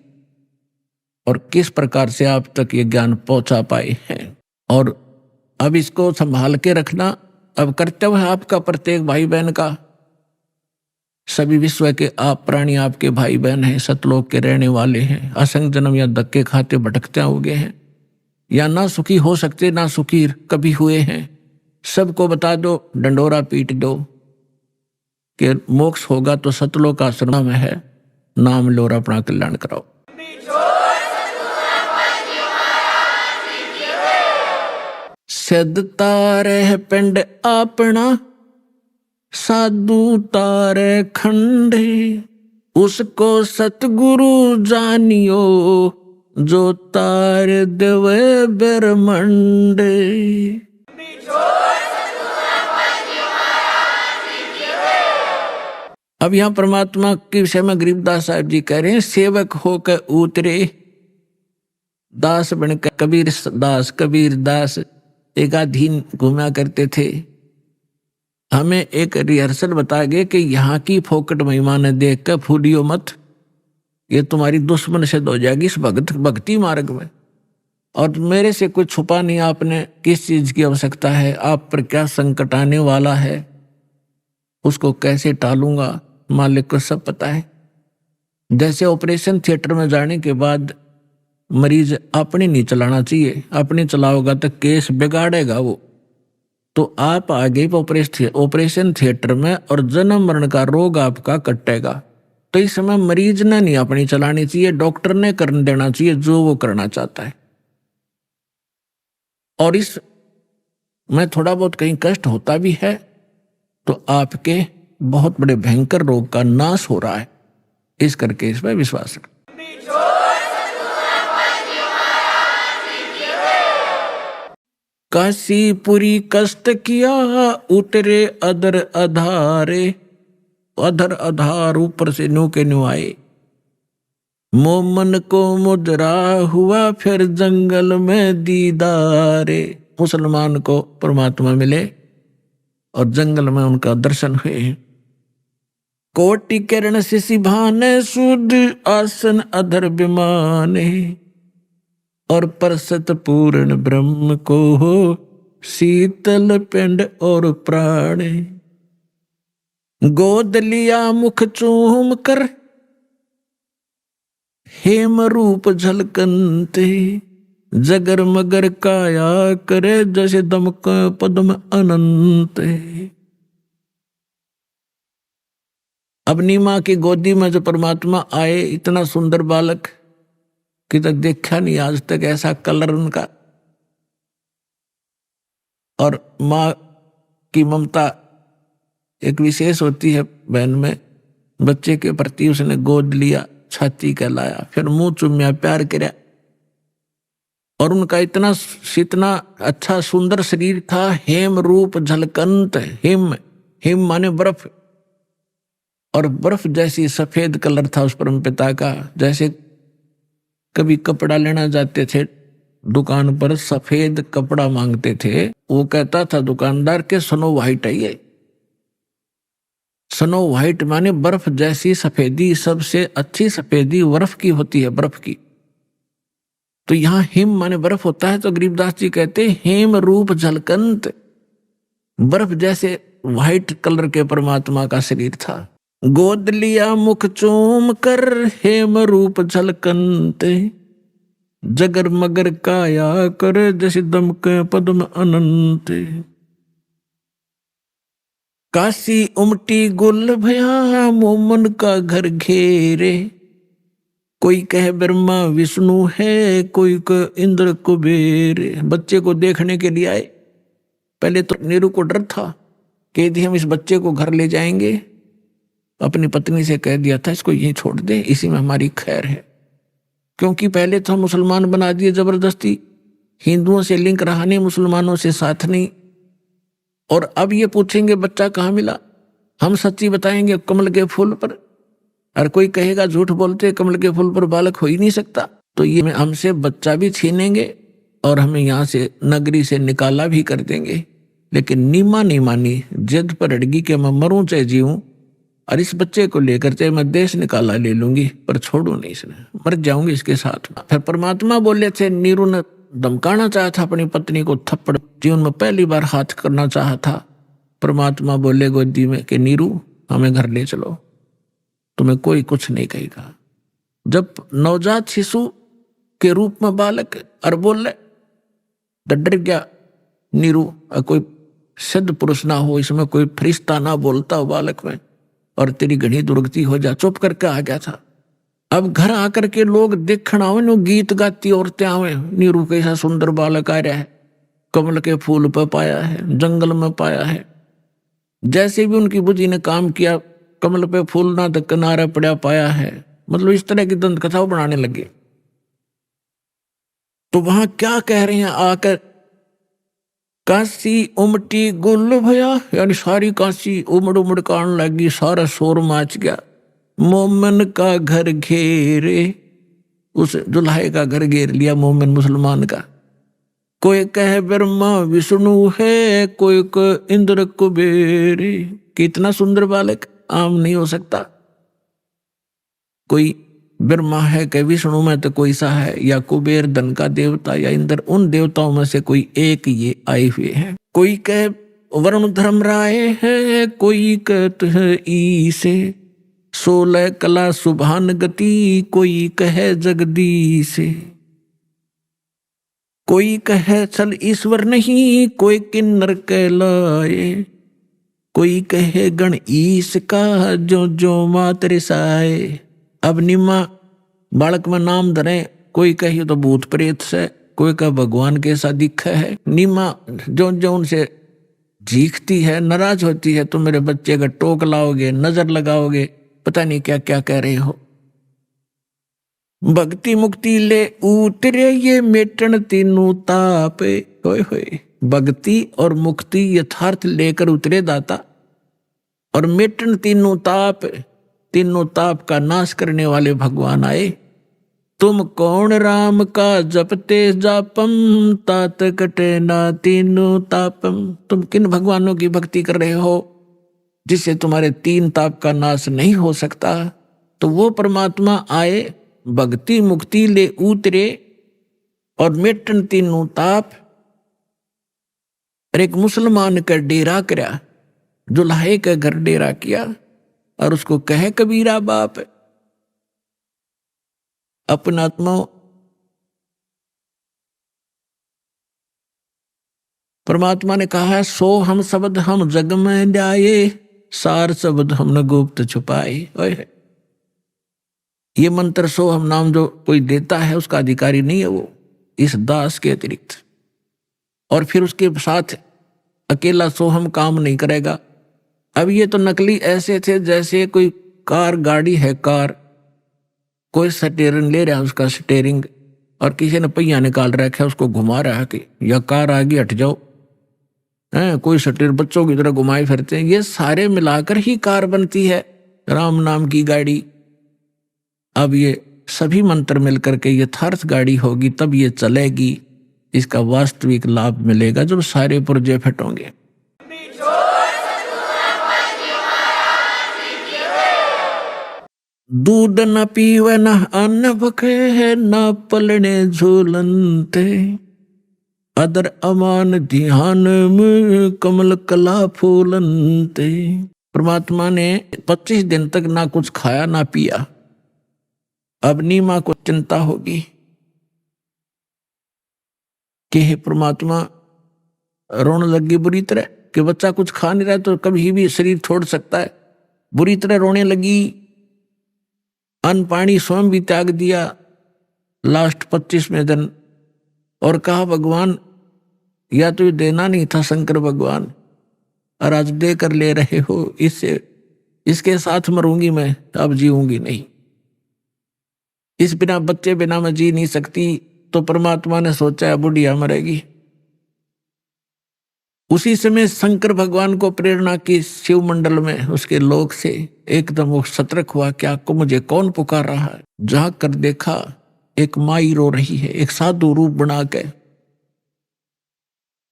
और किस प्रकार से आप तक ये ज्ञान पहुंचा पाए हैं। और अब इसको संभाल के रखना अब कर्तव्य है आपका, प्रत्येक भाई बहन का। सभी विश्व के आप प्राणी आपके भाई बहन हैं, सतलोक के रहने वाले हैं। असंग जन्म या धक्के खाते भटकते हो गए हैं, या ना सुखी हो सकते ना सुखी कभी हुए हैं। सबको बता दो, डंडोरा पीट दो कि मोक्ष होगा तो सतलोक आश्रम में है, नाम लो और अपना कल्याण कराओ। सिद्ध तारे पिंड अपना, साधु तारे खंडे, उसको सतगुरु जानियो, जो तार देवे ब्रह्मंडे। अब यहां परमात्मा के विषय में गरीबदास साहब जी कह रहे हैं, सेवक होकर उतरे दास बनकर कबीर दास। कबीर दास एकाधीन घूमा करते थे। हमें एक रिहर्सल बता गए कि यहाँ की फोकट महिमा ने देख कर फूलियो मत, ये तुम्हारी दुश्मन सिद्ध हो जाएगी इस भक्ति मार्ग में। और मेरे से कुछ छुपा नहीं आपने किस चीज की आवश्यकता है, आप पर क्या संकट आने वाला है, उसको कैसे टालूंगा, मालिक को सब पता है। जैसे ऑपरेशन थिएटर में जाने के बाद मरीज अपनी नहीं चलाना चाहिए, अपनी चलाओगा तो केस बिगाड़ेगा वो। तो आप आगे ऑपरेशन थिएटर में और जन्म मरण का रोग आपका कटेगा। तो इस समय मरीज ने नहीं अपनी चलानी चाहिए, डॉक्टर ने कर देना चाहिए जो वो करना चाहता है। और इस में थोड़ा बहुत कहीं कष्ट होता भी है तो आपके बहुत बड़े भयंकर रोग का नाश हो रहा है, इस करके इसमें विश्वास रखें। काशीपुरी कष्ट किया उतरे अधर अधारे, अधर अधार ऊपर से न्यू के न्यू आए। मोमन को मुजरा हुआ फिर जंगल में दीदारे। मुसलमान को परमात्मा मिले और जंगल में उनका दर्शन हुए। कोटि किरण शिशि भाने सुध आसन अधर विमाने, और परसत पूर्ण ब्रह्म को हो शीतल पिंड और प्राणे। गोद लिया मुख चूम कर हेम रूप झलकनते, जगर मगर काया करे जैसे दमक पद्म अनंत। अपनी माँ की गोदी में जो परमात्मा आए, इतना सुंदर बालक कि तक देखा नहीं आज तक ऐसा कलर उनका। और माँ की ममता एक विशेष होती है बहन में। बच्चे के प्रति उसने गोद लिया, छाती कहलाया, फिर मुंह चुम्या, प्यार किया। और उनका इतना अच्छा सुंदर शरीर था। हेम रूप झलकंत, हिम माने बर्फ, और बर्फ जैसी सफेद कलर था उस परम पिता का। जैसे कभी कपड़ा लेना जाते थे दुकान पर, सफेद कपड़ा मांगते थे, वो कहता था दुकानदार के स्नो व्हाइट है ये। स्नो व्हाइट माने बर्फ जैसी सफेदी, सबसे अच्छी सफेदी बर्फ की होती है, बर्फ की। तो यहां हिम माने बर्फ होता है। तो गरीबदास जी कहते हेम रूप झलकंत, बर्फ जैसे व्हाइट कलर के परमात्मा का शरीर था। गोद लिया मुख चूम कर हेम रूप झलकंत, जगर मगर काया कर जैसे दमके पद्म अनंत। काशी उमटी गुल भया मोमन का घर घेरे। कोई कहे ब्रह्मा विष्णु है, कोई कहे इंद्र कुबेर। बच्चे को देखने के लिए आए। पहले तो नीरू को डर था कि यदि हम इस बच्चे को घर ले जाएंगे, अपनी पत्नी से कह दिया था इसको यहीं छोड़ दे, इसी में हमारी खैर है। क्योंकि पहले तो हम मुसलमान बना दिए जबरदस्ती, हिंदुओं से लिंक रहा नहीं, मुसलमानों से साथ नहीं। और अब ये पूछेंगे बच्चा कहाँ मिला, हम सच्ची बताएंगे कमल के फूल पर, और कोई कहेगा झूठ बोलते कमल के फूल पर बालक हो ही नहीं सकता। तो ये हमसे बच्चा भी छीनेंगे और हमें यहाँ से नगरी से निकाला भी कर देंगे। लेकिन नीमा नहीं मानी, जिद पर अड़गी कि मैं मरूं चाहे जीऊं, और इस बच्चे को लेकर चाहे मैं देश निकाला ले लूंगी, पर छोड़ू नहीं इसने, मर जाऊंगी इसके साथ। फिर परमात्मा बोले थे, नीरू ने धमकाना चाहा था अपनी पत्नी को, थप्पड़ जीवन में पहली बार हाथ करना चाहा था। परमात्मा बोले गोदी में कि नीरू हमें घर ले चलो, तुम्हें कोई कुछ नहीं कहेगा। जब नवजात शिशु के रूप में बालक और बोले, डर गया नीरू, कोई सिद्ध पुरुष ना हो इसमें, कोई फरिश्ता ना बोलता हो बालक में, और तेरी घनी दुर्गति हो जा। चुप करके आ गया था। अब घर आकर के लोग देखना आवे, नो गीत गाती औरतें आवे, नीरू कैसा सुंदर बालक आ रहा है, कमल के फूल पर पाया है, जंगल में पाया है। जैसे भी उनकी बुद्धि ने काम किया, कमल पे फूल ना तो किनारे पड़ा पाया है, मतलब इस तरह की दंत कथाओं बनाने लगे। तो वहां क्या कह रहे हैं आकर, काशी उमटी गुल भया, यानी सारी काशी उमड़ उमड़ कान लगी, सारा शोर माच गया। मोमन का घर घेरे, उस दुल्हे का घर घेर लिया मोमिन मुसलमान का। कोई कहे ब्रह्मा विष्णु है, कोई कहे इंद्र कुबेर। कितना सुंदर बालक, आम नहीं हो सकता। कोई ब्रह्मा है कि विष्णु में तो कोई सा है, या कुबेर धन का देवता, या इंद्र, उन देवताओं में से कोई एक ये आए हुए हैं। कोई कहे वरुण धर्म राय है, कोई कहते है ईसे, 16 कला सुभान गति, कोई कहे जगदीश। कोई कहे चल ईश्वर नहीं, कोई किन्नर कहलाए, कोई कहे गण ईश का, जो जो मात रिसाए। अब निम्मा बालक में नाम धरे, कोई कहे तो भूत प्रेत से, कोई का भगवान कैसा दिखा है। निम्मा जो जो उनसे झीकती है, नाराज होती है, तो मेरे बच्चे का टोक लाओगे, नजर लगाओगे, पता नहीं क्या क्या कह रहे हो। भक्ति मुक्ति ले उतरे ये मेटन तीनों ताप। होए होए, भक्ति और मुक्ति यथार्थ लेकर उतरे दाता, और मेटन तीनों ताप, तीनों ताप का नाश करने वाले भगवान आए। तुम कौन राम का जपते जापम, तात कटे ना तीनों तापम। तुम किन भगवानों की भक्ति कर रहे हो जिससे तुम्हारे 3 ताप का नाश नहीं हो सकता। तो वो परमात्मा आए, भक्ति मुक्ति ले उतरे, और मेटन तीनों ताप। और एक मुसलमान का डेरा करा, दुल्हे का घर डेरा किया, और उसको कहे कबीरा बाप। अपना आत्मा परमात्मा ने कहा है, सो हम शब्द हम जग में ल्याए, सार शब्द हमने गुप्त छुपाए। ये मंत्र सो हम नाम जो कोई देता है उसका अधिकारी नहीं है वो, इस दास के अतिरिक्त। और फिर उसके साथ अकेला सो हम काम नहीं करेगा। अब ये तो नकली ऐसे थे जैसे कोई कार गाड़ी है, कार कोई स्टीयरिंग ले रहा है, उसका स्टीयरिंग, और किसी ने पहिया निकाल रखा है, उसको घुमा रहा है कि या कार आगे हट जाओ, है कोई स्टीयर बच्चों की तरह घुमाए फिरते हैं। ये सारे मिलाकर ही कार बनती है, राम नाम की गाड़ी। अब ये सभी मंत्र मिलकर के यथार्थ गाड़ी होगी, तब ये चलेगी, इसका वास्तविक लाभ मिलेगा जब सारे पुर्जे फटोंगे। दूध न पीवे न अन्न भखे, न पलने झूलनते, अदर अमान ध्यान में कमल कला फूलनते। परमात्मा ने 25 दिन तक ना कुछ खाया ना पिया। अब नीमा को चिंता होगी, कि हे परमात्मा, रोने लगी बुरी तरह कि बच्चा कुछ खा नहीं रहा तो कभी भी शरीर छोड़ सकता है। बुरी तरह रोने लगी, अन्न पानी स्वयं भी त्याग दिया लास्ट 25वें दिन, और कहा भगवान या तो ये देना नहीं था शंकर भगवान, और आज दे कर ले रहे हो, इसके साथ मरूंगी मैं, अब जीऊंगी नहीं। इस बिना बच्चे बिना मैं जी नहीं सकती। तो परमात्मा ने सोचा बुढ़िया मरेगी। उसी समय शंकर भगवान को प्रेरणा की शिव मंडल में उसके लोक से एकदम वो सतर्क हुआ, क्या को मुझे कौन पुकार रहा है। जाग कर देखा एक माई रो रही है, एक साधु रूप बना के।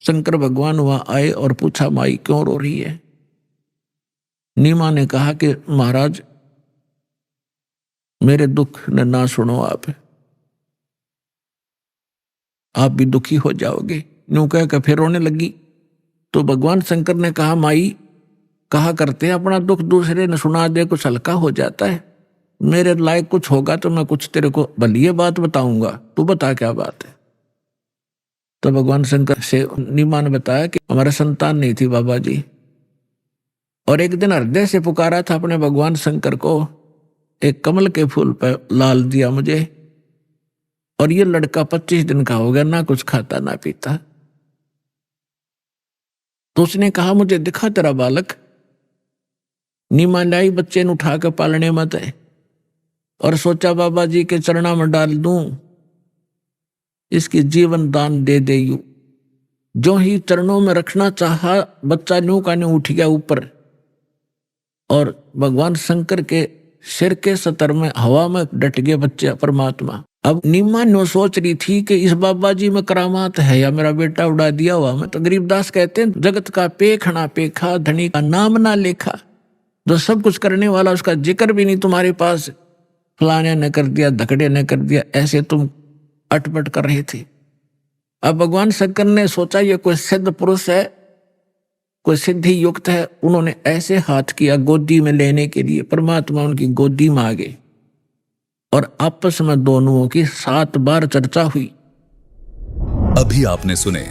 शंकर भगवान वहां आए और पूछा माई क्यों रो रही है। नीमा ने कहा कि महाराज मेरे दुख ने ना सुनो, आप भी दुखी हो जाओगे। यूं कह के फिर रोने लगी। तो भगवान शंकर ने कहा माई, कहा करते हैं अपना दुख दूसरे ने सुना दे कुछ हल्का हो जाता है। मेरे लायक कुछ होगा तो मैं कुछ तेरे को भली बात बताऊंगा, तू बता क्या बात है। तो भगवान शंकर से नीमा ने बताया कि हमारा संतान नहीं थी बाबा जी, और एक दिन हृदय से पुकारा था अपने भगवान शंकर को, एक कमल के फूल पर लाल दिया मुझे, और ये लड़का 25 दिन का हो गया, ना कुछ खाता ना पीता। तो उसने कहा मुझे दिखा तेरा बालक। नीमा लाई बच्चे ने उठा कर पालने मत है, और सोचा बाबा जी के चरणों में डाल दूं, इसकी जीवन दान दे दे। यू जो ही चरणों में रखना चाहा, बच्चा न्यू का न्यू उठ गया ऊपर, और भगवान शंकर के सिर के सतर में हवा में डट गए बच्चे परमात्मा। अब नीमा नो सोच रही थी कि इस बाबा जी में करामात है या मेरा बेटा उड़ा दिया हुआ। मैं तो गरीबदास कहते हैं, जगत का पेखना पेखा, धनी का नाम ना लेखा। जो सब कुछ करने वाला उसका जिक्र भी नहीं तुम्हारे पास, फलाने ने कर दिया, धकड़े ने कर दिया, ऐसे तुम अटपट कर रहे थे। अब भगवान शंकर ने सोचा ये कोई सिद्ध पुरुष है, कोई सिद्धि युक्त है। उन्होंने ऐसे हाथ किया गोदी में लेने के लिए, परमात्मा उनकी गोदी में आ गए, और आपस में दोनों की 7 बार चर्चा हुई। अभी आपने सुने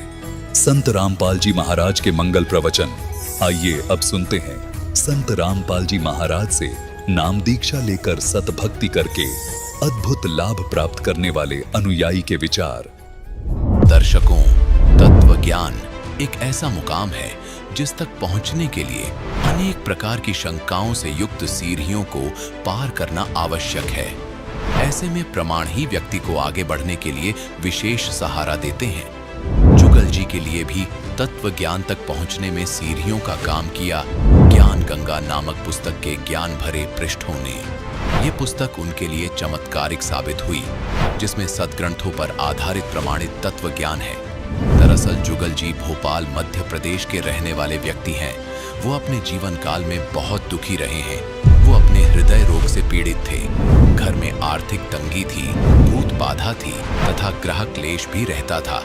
संत रामपाल जी महाराज के मंगल प्रवचन। आइए अब सुनते हैं संत रामपाल जी महाराज से नाम दीक्षा लेकर सतभक्ति करके अद्भुत लाभ प्राप्त करने वाले अनुयायी के विचार। दर्शकों, तत्व ज्ञान एक ऐसा मुकाम है जिस तक पहुंचने के लिए अनेक प्रकार की शंकाओं से युक्त सीढ़ियों को पार करना आवश्यक है। ऐसे में प्रमाण ही व्यक्ति को आगे बढ़ने के लिए विशेष सहारा देते हैं। जुगल जी के लिए भी तत्व ज्ञान तक पहुंचने में सीढ़ियों का काम किया ज्ञान गंगा नामक पुस्तक के ज्ञान भरे पृष्ठों ने। ये पुस्तक उनके लिए चमत्कारिक साबित हुई, जिसमें सदग्रंथों पर आधारित प्रमाणित तत्व ज्ञान है। दरअसल जुगल जी भोपाल मध्य प्रदेश के रहने वाले व्यक्ति हैं। वो अपने जीवन काल में बहुत दुखी रहे हैं। वो अपने हृदय रोग से पीड़ित थे। घर में आर्थिक तंगी थी, भूत बाधा थी तथा ग्रह क्लेश भी रहता था।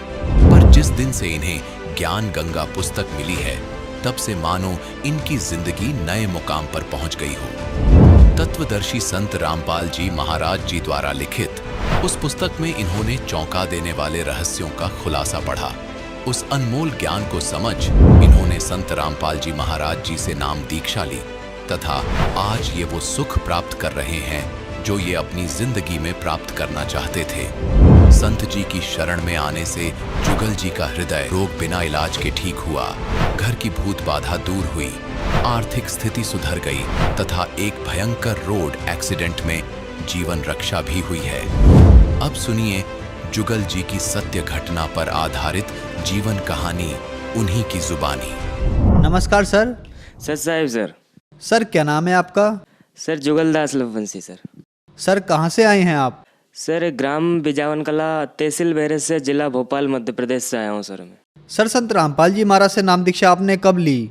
पर जिस दिन से इन्हें ज्ञान गंगा पुस्तक मिली है, तब से मानो इनकी जिंदगी नए मुकाम पर पहुंच गई हो। तत्वदर्शी संत रामपाल जी महाराज जी द्वारा लिखित उस पुस्तक में इन्होंने चौंका देने वाले रहस्यों का खुलासा पढ़ा। उस अनमोल ज्ञान को समझ इन्होंने संत रामपाल जी महाराज जी से नाम दीक्षा ली तथा आज ये वो सुख प्राप्त कर रहे हैं जो ये अपनी जिंदगी में प्राप्त करना चाहते थे। संत जी की शरण में आने से जुगल जी का हृदय रोग बिना इलाज के ठीक हुआ, घर की भूत बाधा दूर हुई, आर्थिक स्थिति सुधर गई तथा एक भयंकर रोड एक्सीडेंट में जीवन रक्षा भी हुई है। अब सुनिए जुगल जी की सत्य घटना पर आधारित जीवन कहानी उन्हीं की जुबानी। नमस्कार सर। सर साहिब सर। सर क्या नाम है आपका? Sir Jugaldas Lavanshi sir. Sir कहाँ से आए हैं आप? सर ग्राम बिजावन कला, तहसील बैरज से, जिला भोपाल मध्य प्रदेश से आया हूँ सर मैं। सर संत रामपाल जी महाराज से नाम दीक्षा आपने कब ली?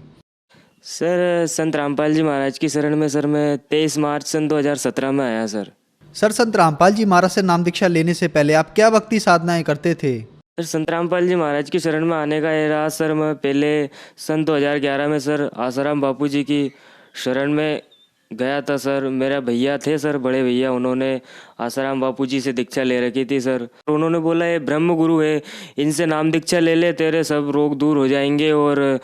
सर संत रामपाल जी महाराज की शरण में सर मैं 23 मार्च सन 2017 में आया सर। सर संत रामपाल जी महाराज से नाम दीक्षा लेने से पहले आप क्या भक्ति साधनाएं करते थे? सर संत रामपाल जी महाराज की शरण में आने का ये रहा सर, मैं पहले सन 2011 में सर आसाराम बापू जी की शरण में गया था सर। मेरा भैया थे सर, बड़े भैया, उन्होंने आसाराम बापू जी से दीक्षा ले रखी थी सर। उन्होंने बोला ये ब्रह्म गुरु है, इनसे नाम दीक्षा ले ले, तेरे सब रोग दूर हो जाएंगे और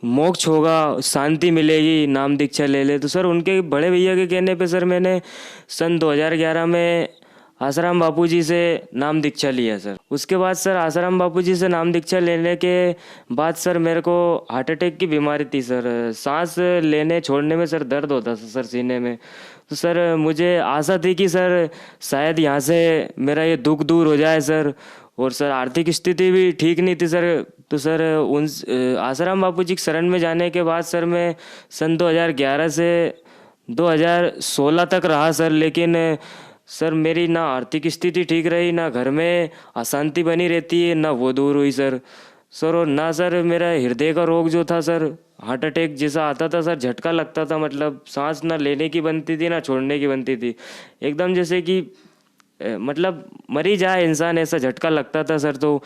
मोक्ष होगा, शांति मिलेगी, नाम दीक्षा ले ले। तो सर उनके बड़े भैया के कहने पे सर मैंने सन 2011 में आसाराम बापू जी से नाम दीक्षा लिया सर। उसके बाद सर आसाराम बापू जी से नाम दीक्षा लेने के बाद सर मेरे को हार्ट अटैक की बीमारी थी सर। सांस लेने छोड़ने में सर दर्द होता था सर सीने में। तो सर मुझे आशा थी कि सर शायद यहाँ से मेरा ये दुख दूर हो जाए सर। और सर आर्थिक स्थिति भी ठीक नहीं थी सर। तो सर उन आसाराम बापू जी की शरण में जाने के बाद सर मैं सन 2011 से 2016 तक रहा सर। लेकिन सर मेरी ना आर्थिक स्थिति ठीक रही, ना घर में अशांति बनी रहती है, ना वो दूर हुई सर। और ना सर मेरा हृदय का रोग जो था सर, हार्ट अटैक जैसा आता था सर, झटका लगता था, मतलब सांस ना लेने की बनती थी ना छोड़ने की बनती थी, एकदम जैसे कि मतलब मरी जाए इंसान, ऐसा झटका लगता था सर। तो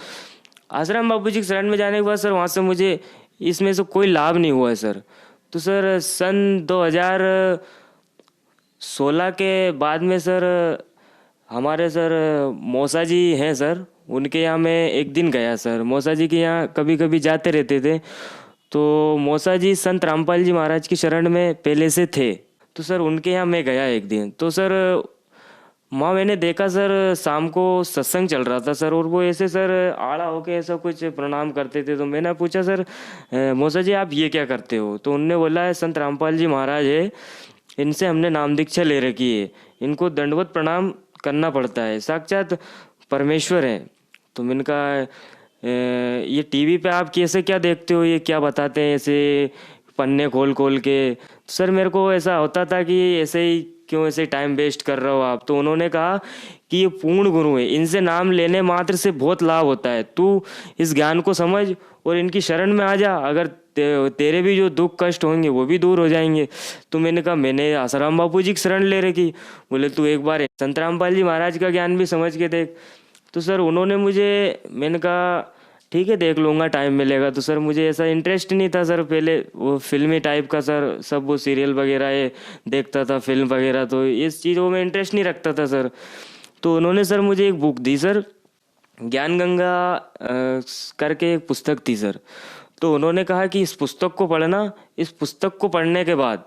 आसाराम बापू जी की शरण में जाने के बाद सर वहाँ से मुझे इसमें से कोई लाभ नहीं हुआ है सर। तो सर सन 2016 के बाद में सर हमारे सर मौसा जी हैं सर, उनके यहाँ मैं एक दिन गया सर। मौसा जी के यहाँ कभी कभी जाते रहते थे। तो मौसा जी संत रामपाल जी महाराज की शरण में पहले से थे। तो सर उनके यहाँ मैं गया एक दिन। तो सर वहाँ मैंने देखा सर शाम को सत्संग चल रहा था सर, और वो ऐसे सर आड़ा होके ऐसा कुछ प्रणाम करते थे। तो मैंने पूछा सर मौसा जी आप ये क्या करते हो? तो उनने बोला है संत रामपाल जी महाराज है, इनसे हमने नाम दीक्षा ले रखी है, इनको दंडवत प्रणाम करना पड़ता है, साक्षात परमेश्वर हैं। तो मैंने कहा ये टीवी पे आप कैसे क्या देखते हो, ये क्या बताते हैं ऐसे पन्ने खोल खोल के? तो सर मेरे को ऐसा होता था कि ऐसे ही क्यों ऐसे टाइम वेस्ट कर रहे हो आप। तो उन्होंने कहा कि ये पूर्ण गुरु है, इनसे नाम लेने मात्र से बहुत लाभ होता है, तू इस ज्ञान को समझ और इनकी शरण में आ जा, अगर तेरे भी जो दुख कष्ट होंगे वो भी दूर हो जाएंगे। तो मैंने कहा मैंने आसाराम बापू जी की शरण ले रखी। बोले तू एक बार संत रामपाल जी महाराज का ज्ञान भी समझ के देख। तो सर उन्होंने मुझे, मैंने कहा ठीक है देख लूँगा, टाइम मिलेगा। तो सर मुझे ऐसा इंटरेस्ट नहीं था सर, पहले वो फिल्मी टाइप का सर, सब वो सीरियल वगैरह ये देखता था, फिल्म वगैरह, तो इस चीज़ों में इंटरेस्ट नहीं रखता था सर। तो उन्होंने सर मुझे एक बुक दी सर, ज्ञान गंगा करके एक पुस्तक थी सर। तो उन्होंने कहा कि इस पुस्तक को पढ़ना, इस पुस्तक को पढ़ने के बाद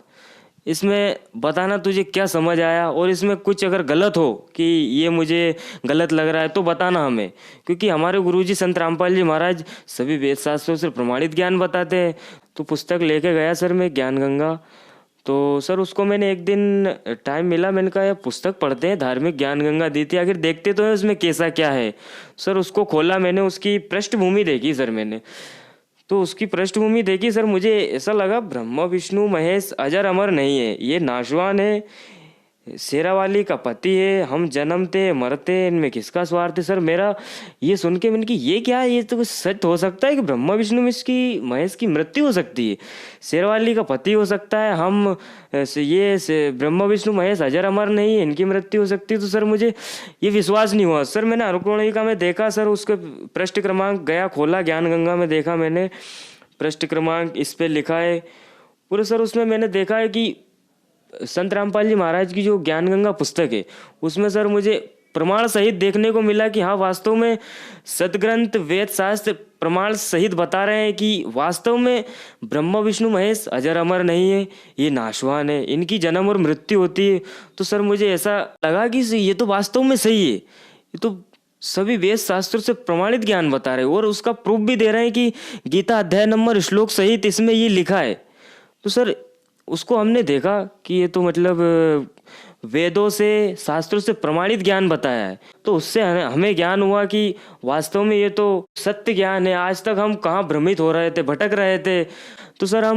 इसमें बताना तुझे क्या समझ आया, और इसमें कुछ अगर गलत हो कि ये मुझे गलत लग रहा है तो बताना हमें, क्योंकि हमारे गुरुजी संत रामपाल जी महाराज सभी वेद शास्त्रों से प्रमाणित ज्ञान बताते हैं। तो पुस्तक लेके गया सर मैं, ज्ञान गंगा। तो सर उसको मैंने एक दिन टाइम मिला, मैंने कहा यार पुस्तक पढ़ते हैं, धार्मिक ज्ञान गंगा दी थी, आखिर देखते तो है उसमें कैसा क्या है। सर उसको खोला मैंने, उसकी पृष्ठभूमि देखी सर मैंने। तो उसकी पृष्ठभूमि देखी सर, मुझे ऐसा लगा ब्रह्मा विष्णु महेश अजर अमर नहीं है, ये नाशवान है, शेरावाली का पति है, हम जन्मते मरते, इनमें किसका स्वार्थ है। सर मेरा ये सुन के मैंने कि ये क्या है, ये तो कुछ सच हो सकता है कि ब्रह्मा विष्णु महेश की मृत्यु हो सकती है, शेरावाली का पति हो सकता है, हम ये ब्रह्मा विष्णु महेश अजर अमर नहीं है, इनकी मृत्यु हो सकती है। तो सर मुझे ये विश्वास नहीं हुआ सर। मैंने अनुक्रमणिका में देखा सर, उसके पृष्ठ क्रमांक गया, खोला ज्ञान गंगा में, देखा मैंने पृष्ठ क्रमांक इस पे लिखा है पूरे सर। उसमें मैंने देखा है कि संत रामपाल जी महाराज की जो ज्ञान गंगा पुस्तक है उसमें सर मुझे प्रमाण सहित देखने को मिला कि हाँ वास्तव में सदग्रंथ वेद शास्त्र प्रमाण सहित बता रहे हैं कि वास्तव में ब्रह्मा विष्णु महेश अजर अमर नहीं है, ये नाशवान है, इनकी जन्म और मृत्यु होती है। तो सर मुझे ऐसा लगा कि ये तो वास्तव में सही है, ये तो सभी वेद शास्त्रों से प्रमाणित ज्ञान बता रहे हैं, और उसका प्रूफ भी दे रहे हैं कि गीता अध्याय नंबर श्लोक सहित इसमें ये लिखा है। तो सर उसको हमने देखा कि ये तो मतलब वेदों से शास्त्रों से प्रमाणित ज्ञान बताया है। तो उससे हमें ज्ञान हुआ कि वास्तव में ये तो सत्य ज्ञान है। आज तक हम कहाँ भ्रमित हो रहे थे, भटक रहे थे। तो सर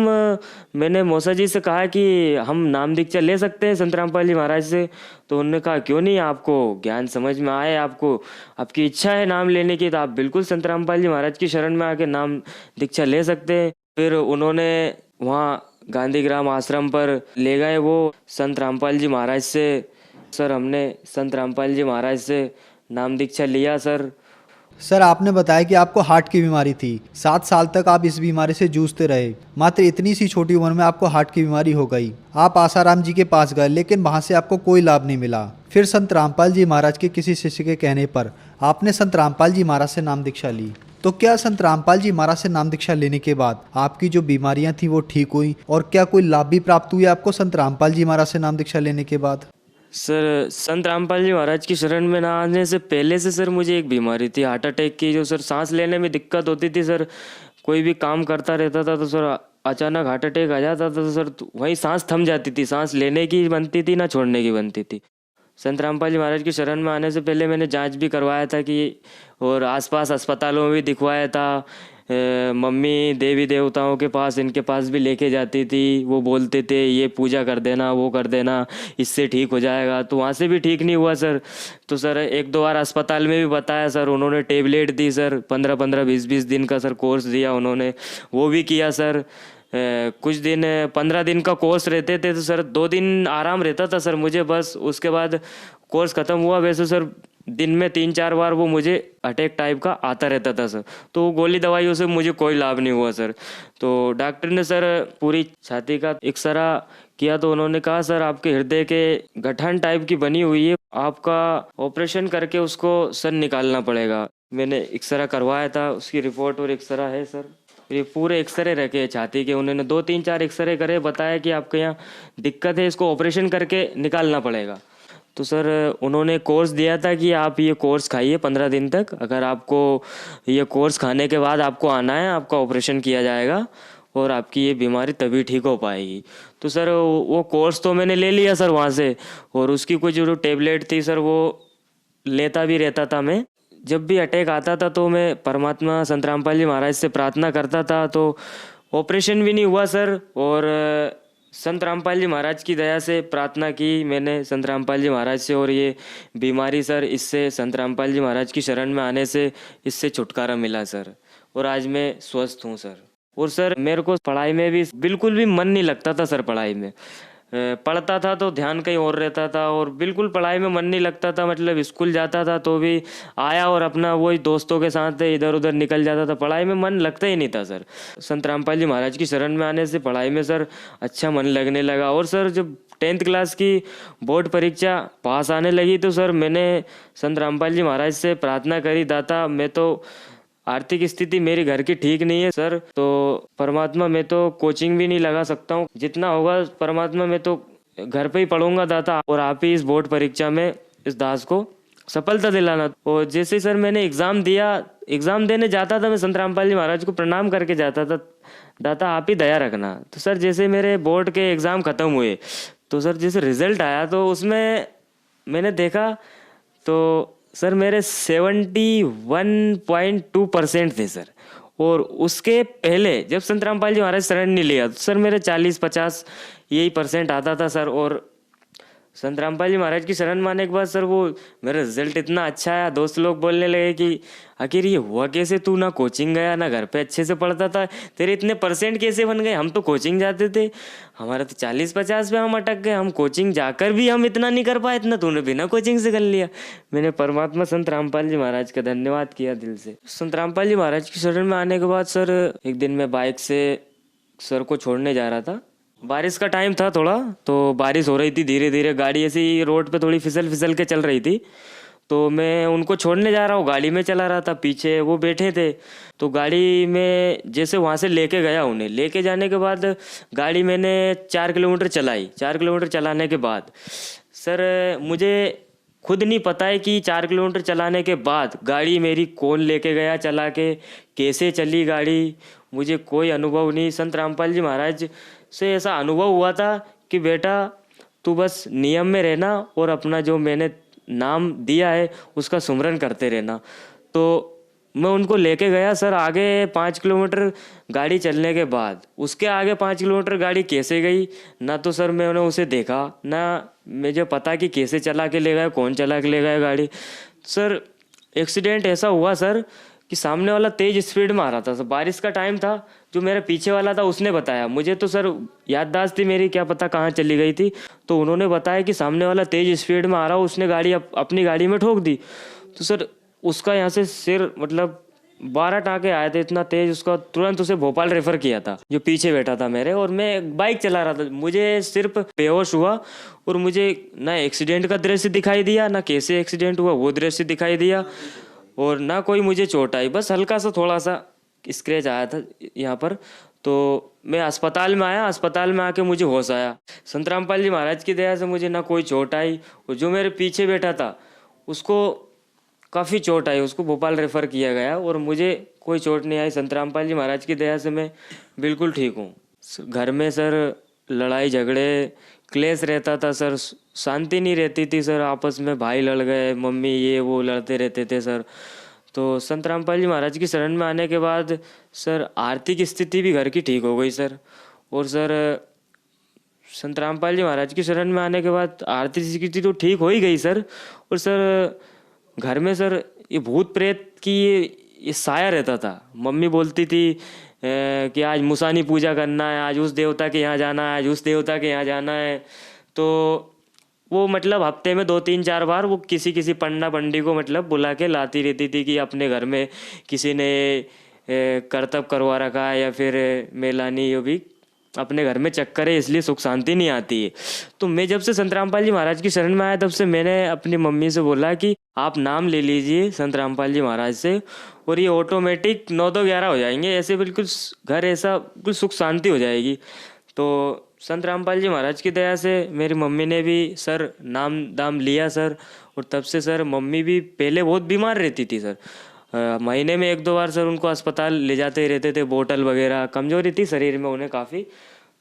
मैंने मौसा जी से कहा कि हम नाम दीक्षा ले सकते हैं संत रामपाल जी महाराज से। तो उन्होंने कहा क्यों नहीं, आपको ज्ञान समझ में आए, आपकी इच्छा है नाम लेने की, तो आप बिल्कुल संत रामपाल जी महाराज की शरण में आके नाम दीक्षा ले सकते हैं। फिर उन्होंने वहाँ गांधीग्राम आश्रम पर ले गए वो संत रामपाल जी महाराज से। सर हमने संत रामपाल जी महाराज से नाम दीक्षा लिया सर। सर आपने बताया कि आपको हार्ट की बीमारी थी, 7 साल तक आप इस बीमारी से जूझते रहे, मात्र इतनी सी छोटी उम्र में आपको हार्ट की बीमारी हो गई। आप आसाराम जी के पास गए लेकिन वहां से आपको कोई लाभ नहीं मिला। फिर संत रामपाल जी महाराज के किसी शिष्य के कहने पर आपने संत रामपाल जी महाराज से नाम दीक्षा ली। तो क्या संत रामपाल जी महाराज से नाम दीक्षा लेने के बाद आपकी जो बीमारियां थी वो ठीक हुई, और क्या कोई लाभ भी प्राप्त हुए आपको संत रामपाल जी महाराज से नाम दीक्षा लेने के बाद? सर संत रामपाल जी महाराज की शरण में ना आने से पहले से सर मुझे एक बीमारी थी हार्ट अटैक की, जो सर सांस लेने में दिक्कत होती थी सर। कोई भी काम करता रहता था तो सर अचानक हार्ट अटैक आ जाता था तो सर वहीं सांस थम जाती थी, सांस लेने की बनती थी ना छोड़ने की बनती थी। संत रामपाल जी महाराज की शरण में आने से पहले मैंने जांच भी करवाया था कि, और आसपास अस्पतालों में भी दिखवाया था। मम्मी देवी देवताओं के पास, इनके पास भी लेके जाती थी। वो बोलते थे ये पूजा कर देना, वो कर देना, इससे ठीक हो जाएगा। तो वहाँ से भी ठीक नहीं हुआ सर। तो सर 1-2 बार अस्पताल में भी बताया सर, उन्होंने टेबलेट दी सर, 15-15 20-20 दिन का सर कोर्स दिया उन्होंने, वो भी किया सर। कुछ दिन 15 दिन का कोर्स रहते थे तो सर 2 दिन आराम रहता था सर मुझे बस। उसके बाद कोर्स ख़त्म हुआ। वैसे सर दिन में 3-4 बार वो मुझे अटैक टाइप का आता रहता था सर। तो गोली दवाइयों से मुझे कोई लाभ नहीं हुआ सर। तो डॉक्टर ने सर पूरी छाती का एक्सरा किया तो उन्होंने कहा सर आपके हृदय के गठन टाइप की बनी हुई है, आपका ऑपरेशन करके उसको सर निकालना पड़ेगा। मैंने एक्सरा करवाया था, उसकी रिपोर्ट और एक्सरा है सर। ये पूरे एक्सरे रखे छाती के, उन्होंने 2-3-4 एक्सरे करे, बताया कि आपके यहाँ दिक्कत है, इसको ऑपरेशन करके निकालना पड़ेगा। तो सर उन्होंने कोर्स दिया था कि आप ये कोर्स खाइए 15 दिन तक, अगर आपको ये कोर्स खाने के बाद आपको आना है, आपका ऑपरेशन किया जाएगा और आपकी ये बीमारी तभी ठीक हो पाएगी। तो सर वो कोर्स तो मैंने ले लिया सर वहाँ से, और उसकी कुछ जो टेबलेट थी सर वो लेता भी रहता था मैं। जब भी अटैक आता था तो मैं परमात्मा संत रामपाल जी महाराज से प्रार्थना करता था, तो ऑपरेशन भी नहीं हुआ सर। और संत रामपाल जी महाराज की दया से प्रार्थना की मैंने संत रामपाल जी महाराज से, और ये बीमारी सर इससे संत रामपाल जी महाराज की शरण में आने से इससे छुटकारा मिला सर, और आज मैं स्वस्थ हूँ सर। और सर मेरे को पढ़ाई में भी बिल्कुल भी मन नहीं लगता था सर। पढ़ाई में पढ़ता था तो ध्यान कहीं और रहता था, और बिल्कुल पढ़ाई में मन नहीं लगता था। मतलब स्कूल जाता था तो भी आया और अपना वही दोस्तों के साथ इधर उधर निकल जाता था, पढ़ाई में मन लगता ही नहीं था सर। संत रामपाल जी महाराज की शरण में आने से पढ़ाई में सर अच्छा मन लगने लगा। और सर जब 10th क्लास की बोर्ड परीक्षा पास आने लगी तो सर मैंने संत रामपाल जी महाराज से प्रार्थना करी, दाता मैं तो आर्थिक स्थिति मेरी घर की ठीक नहीं है सर, तो परमात्मा मैं तो कोचिंग भी नहीं लगा सकता हूँ, जितना होगा परमात्मा मैं तो घर पे ही पढ़ूंगा दाता, और आप ही इस बोर्ड परीक्षा में इस दास को सफलता दिलाना। और जैसे सर मैंने एग्ज़ाम दिया, एग्ज़ाम देने जाता था मैं संत रामपाल जी महाराज को प्रणाम करके जाता था, दाता आप ही दया रखना। तो सर जैसे मेरे बोर्ड के एग्ज़ाम ख़त्म हुए तो सर जैसे रिज़ल्ट आया तो उसमें मैंने देखा तो सर मेरे 71.2% थे सर। और उसके पहले जब संत रामपाल जी महाराज शरण नहीं लिया तो सर मेरे 40-50 यही % आता था सर। और संत रामपाल जी महाराज की शरण में आने के बाद सर वो मेरा रिजल्ट इतना अच्छा आया, दोस्त लोग बोलने लगे कि आखिर ये हुआ कैसे, तू ना कोचिंग गया ना घर पे अच्छे से पढ़ता था, तेरे इतने % कैसे बन गए। हम तो कोचिंग जाते थे, हमारा तो 40-50 पे हम अटक गए, हम कोचिंग जाकर भी हम इतना नहीं कर पाए, इतना तूने बिना कोचिंग से कर लिया। मैंने परमात्मा संत रामपाल जी महाराज का धन्यवाद किया दिल से। संत रामपाल जी महाराज की शरण में आने के बाद सर एक दिन मैं बाइक से सर को छोड़ने जा रहा था, बारिश का टाइम था थोड़ा, तो बारिश हो रही थी, धीरे धीरे गाड़ी ऐसी रोड पे थोड़ी फिसल के चल रही थी। तो मैं उनको छोड़ने जा रहा हूँ, गाड़ी में चला रहा था, पीछे वो बैठे थे। तो गाड़ी में जैसे वहाँ से लेके गया, उन्हें लेके जाने के बाद गाड़ी मैंने 4 किलोमीटर चलाई। 4 किलोमीटर चलाने के बाद सर मुझे खुद नहीं पता है कि 4 किलोमीटर चलाने के बाद गाड़ी मेरी कौन लेके गया चला के, कैसे चली गाड़ी, मुझे कोई अनुभव नहीं। संत रामपाल जी महाराज से ऐसा अनुभव हुआ था कि बेटा तू बस नियम में रहना और अपना जो मैंने नाम दिया है उसका सुमरन करते रहना। तो मैं उनको लेके गया सर आगे 5 किलोमीटर गाड़ी चलने के बाद। उसके आगे 5 किलोमीटर गाड़ी कैसे गई ना तो सर मैंने उसे देखा, ना मुझे पता कि कैसे चला के ले गए, कौन चला के ले गया गाड़ी। सर एक्सीडेंट ऐसा हुआ सर कि सामने वाला तेज स्पीड में आ रहा था। सर बारिश का टाइम था, जो मेरे पीछे वाला था उसने बताया, मुझे तो सर याददाश्त थी मेरी, क्या पता कहाँ चली गई थी। तो उन्होंने बताया कि सामने वाला तेज स्पीड में आ रहा हो, उसने गाड़ी अपनी गाड़ी में ठोक दी। तो सर उसका यहाँ से सिर मतलब 12 टाँके आए थे, इतना तेज उसका, तुरंत उसे भोपाल रेफर किया था। जो पीछे बैठा था मेरे, और मैं बाइक चला रहा था, मुझे सिर्फ बेहोश हुआ और मुझे ना एक्सीडेंट का दृश्य दिखाई दिया, ना कैसे एक्सीडेंट हुआ वो दृश्य दिखाई दिया, और ना कोई मुझे चोट आई। बस हल्का सा थोड़ा सा स्क्रैच आया था यहाँ पर। तो मैं अस्पताल में आया, अस्पताल में आके मुझे होश आया। संत रामपाल जी महाराज की दया से मुझे ना कोई चोट आई, और जो मेरे पीछे बैठा था उसको काफ़ी चोट आई, उसको भोपाल रेफ़र किया गया, और मुझे कोई चोट नहीं आई। संत रामपाल जी महाराज की दया से मैं बिल्कुल ठीक हूँ। घर में सर लड़ाई झगड़े क्लेश रहता था सर, शांति नहीं रहती थी सर, आपस में भाई लड़ गए, मम्मी ये वो लड़ते रहते थे सर। तो संत रामपाल जी महाराज की शरण में आने के बाद सर आर्थिक स्थिति भी घर की ठीक हो गई सर। और सर संत रामपाल जी महाराज की शरण में आने के बाद आर्थिक स्थिति तो ठीक हो ही गई सर। और सर घर में सर ये भूत प्रेत की ये साया रहता था। मम्मी बोलती थी कि आज मुसानी पूजा करना है, आज उस देवता के यहाँ जाना है, आज उस देवता के यहाँ जाना है। तो वो मतलब हफ्ते में 2-3-4 बार वो किसी पंडा पंडी को मतलब बुला के लाती रहती थी कि अपने घर में किसी ने करतब करवा रखा है, या फिर मेलानी यो भी अपने घर में चक्कर है, इसलिए सुख शांति नहीं आती है। तो मैं जब से संत रामपाल जी महाराज की शरण में आया, तब से मैंने अपनी मम्मी से बोला कि आप नाम ले लीजिए संत रामपाल जी महाराज से, और ये ऑटोमेटिक 9-11 हो जाएंगे, ऐसे बिल्कुल घर ऐसा बिल्कुल सुख शांति हो जाएगी। तो संत रामपाल जी महाराज की दया से मेरी मम्मी ने भी सर नाम दाम लिया सर। और तब से सर मम्मी भी पहले बहुत बीमार रहती थी सर, महीने में 1-2 बार सर उनको अस्पताल ले जाते रहते थे, बोतल वगैरह, कमजोरी थी शरीर में उन्हें काफ़ी।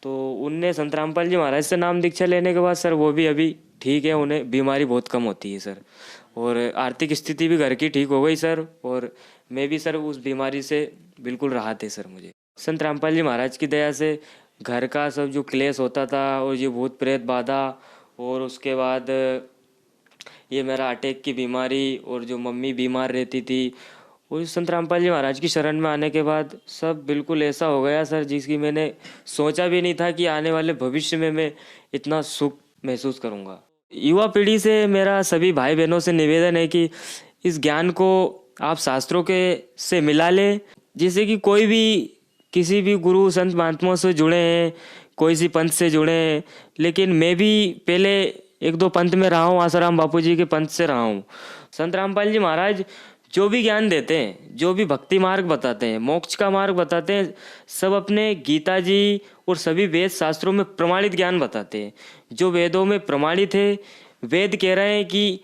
तो उनने संत रामपाल जी महाराज से नाम दीक्षा लेने के बाद सर वो भी अभी ठीक है, उन्हें बीमारी बहुत कम होती है सर। और आर्थिक स्थिति भी घर की ठीक हो गई सर, और मैं भी सर उस बीमारी से बिल्कुल राहत है सर मुझे। संत रामपाल जी महाराज की दया से घर का सब जो क्लेश होता था, और ये भूत प्रेत बाधा, और उसके बाद ये मेरा अटैक की बीमारी, और जो मम्मी बीमार रहती थी, और संत रामपाल जी महाराज की शरण में आने के बाद सब बिल्कुल ऐसा हो गया सर जिसकी मैंने सोचा भी नहीं था कि आने वाले भविष्य में मैं इतना सुख महसूस करूँगा। युवा पीढ़ी से मेरा सभी भाई बहनों से निवेदन है कि इस ज्ञान को आप शास्त्रों के से मिला लें, जिससे कि कोई भी किसी भी गुरु संत महात्माओं से जुड़े हैं, कोई सी पंथ से जुड़े हैं। लेकिन मैं भी पहले 1-2 पंथ में रहा हूँ, आसाराम बापू जी के पंथ से रहा हूँ। संत रामपाल जी महाराज जो भी ज्ञान देते हैं, जो भी भक्ति मार्ग बताते हैं, मोक्ष का मार्ग बताते हैं, सब अपने गीता जी और सभी वेद शास्त्रों में प्रमाणित ज्ञान बताते हैं। जो वेदों में प्रमाणित है, वेद कह रहे हैं कि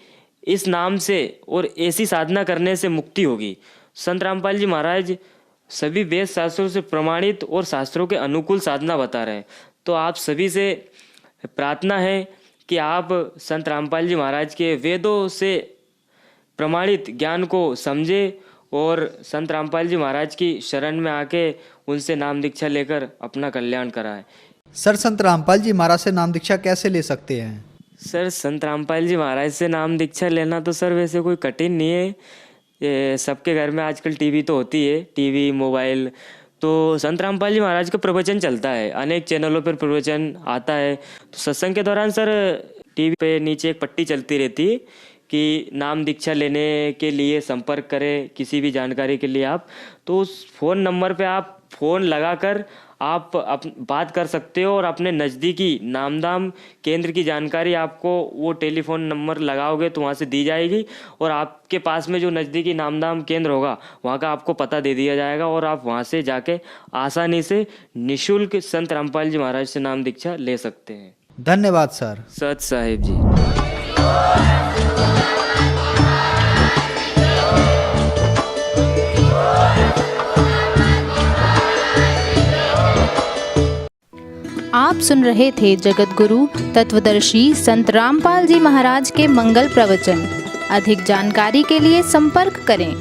इस नाम से और ऐसी साधना करने से मुक्ति होगी। संत रामपाल जी महाराज सभी वेद शास्त्रों से प्रमाणित और शास्त्रों के अनुकूल साधना बता रहे हैं। तो आप सभी से प्रार्थना है कि आप संत रामपाल जी महाराज के वेदों से प्रमाणित ज्ञान को समझे, और संत रामपाल जी महाराज की शरण में आके उनसे नाम दीक्षा लेकर अपना कल्याण कराएं। सर संत रामपाल जी महाराज से नाम दीक्षा कैसे ले सकते हैं? सर संत रामपाल जी महाराज से नाम दीक्षा लेना तो सर वैसे कोई कठिन नहीं है। ये सबके घर में आजकल टीवी तो होती है, टीवी मोबाइल। तो संत रामपाल जी महाराज का प्रवचन चलता है, अनेक चैनलों पर प्रवचन आता है। तो सत्संग के दौरान सर टीवी पे नीचे एक पट्टी चलती रहती है कि नाम दीक्षा लेने के लिए संपर्क करें, किसी भी जानकारी के लिए आप, तो उस फ़ोन नंबर पे आप फ़ोन लगाकर आप बात कर सकते हो, और अपने नज़दीकी नामधाम केंद्र की जानकारी आपको वो टेलीफोन नंबर लगाओगे तो वहाँ से दी जाएगी, और आपके पास में जो नज़दीकी नामधाम केंद्र होगा वहाँ का आपको पता दे दिया जाएगा, और आप वहाँ से जाके आसानी से निःशुल्क संत रामपाल जी महाराज से नाम दीक्षा ले सकते हैं। धन्यवाद सर। सत साहिब जी। आप सुन रहे थे जगत गुरु तत्वदर्शी संत रामपाल जी महाराज के मंगल प्रवचन। अधिक जानकारी के लिए संपर्क करें।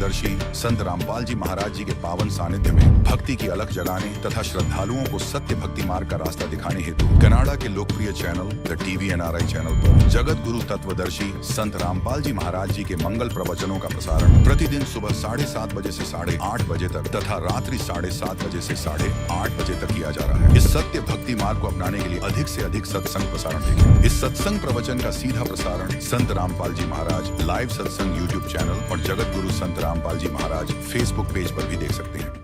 तत्वदर्शी संत रामपाल जी महाराज जी के पावन सानिध्य में भक्ति की अलख जगाने तथा श्रद्धालुओं को सत्य भक्ति मार्ग का रास्ता दिखाने हेतु कनाडा के लोकप्रिय चैनल द TVNRI चैनल पर जगत गुरु तत्वदर्शी संत रामपाल जी महाराज जी के मंगल प्रवचनों का प्रसारण प्रतिदिन सुबह 7:30 बजे से 8:30 बजे तक तथा रात्रि 7:30 बजे से 8:30 बजे तक किया जा रहा है। इस सत्य भक्ति मार्ग को अपनाने के लिए अधिक से अधिक सत्संग प्रसारण देखें। इस सत्संग प्रवचन का सीधा प्रसारण संत रामपाल जी महाराज लाइव सत्संग YouTube चैनल और जगत गुरु संत रामपाल जी महाराज Facebook पेज पर भी देख सकते हैं।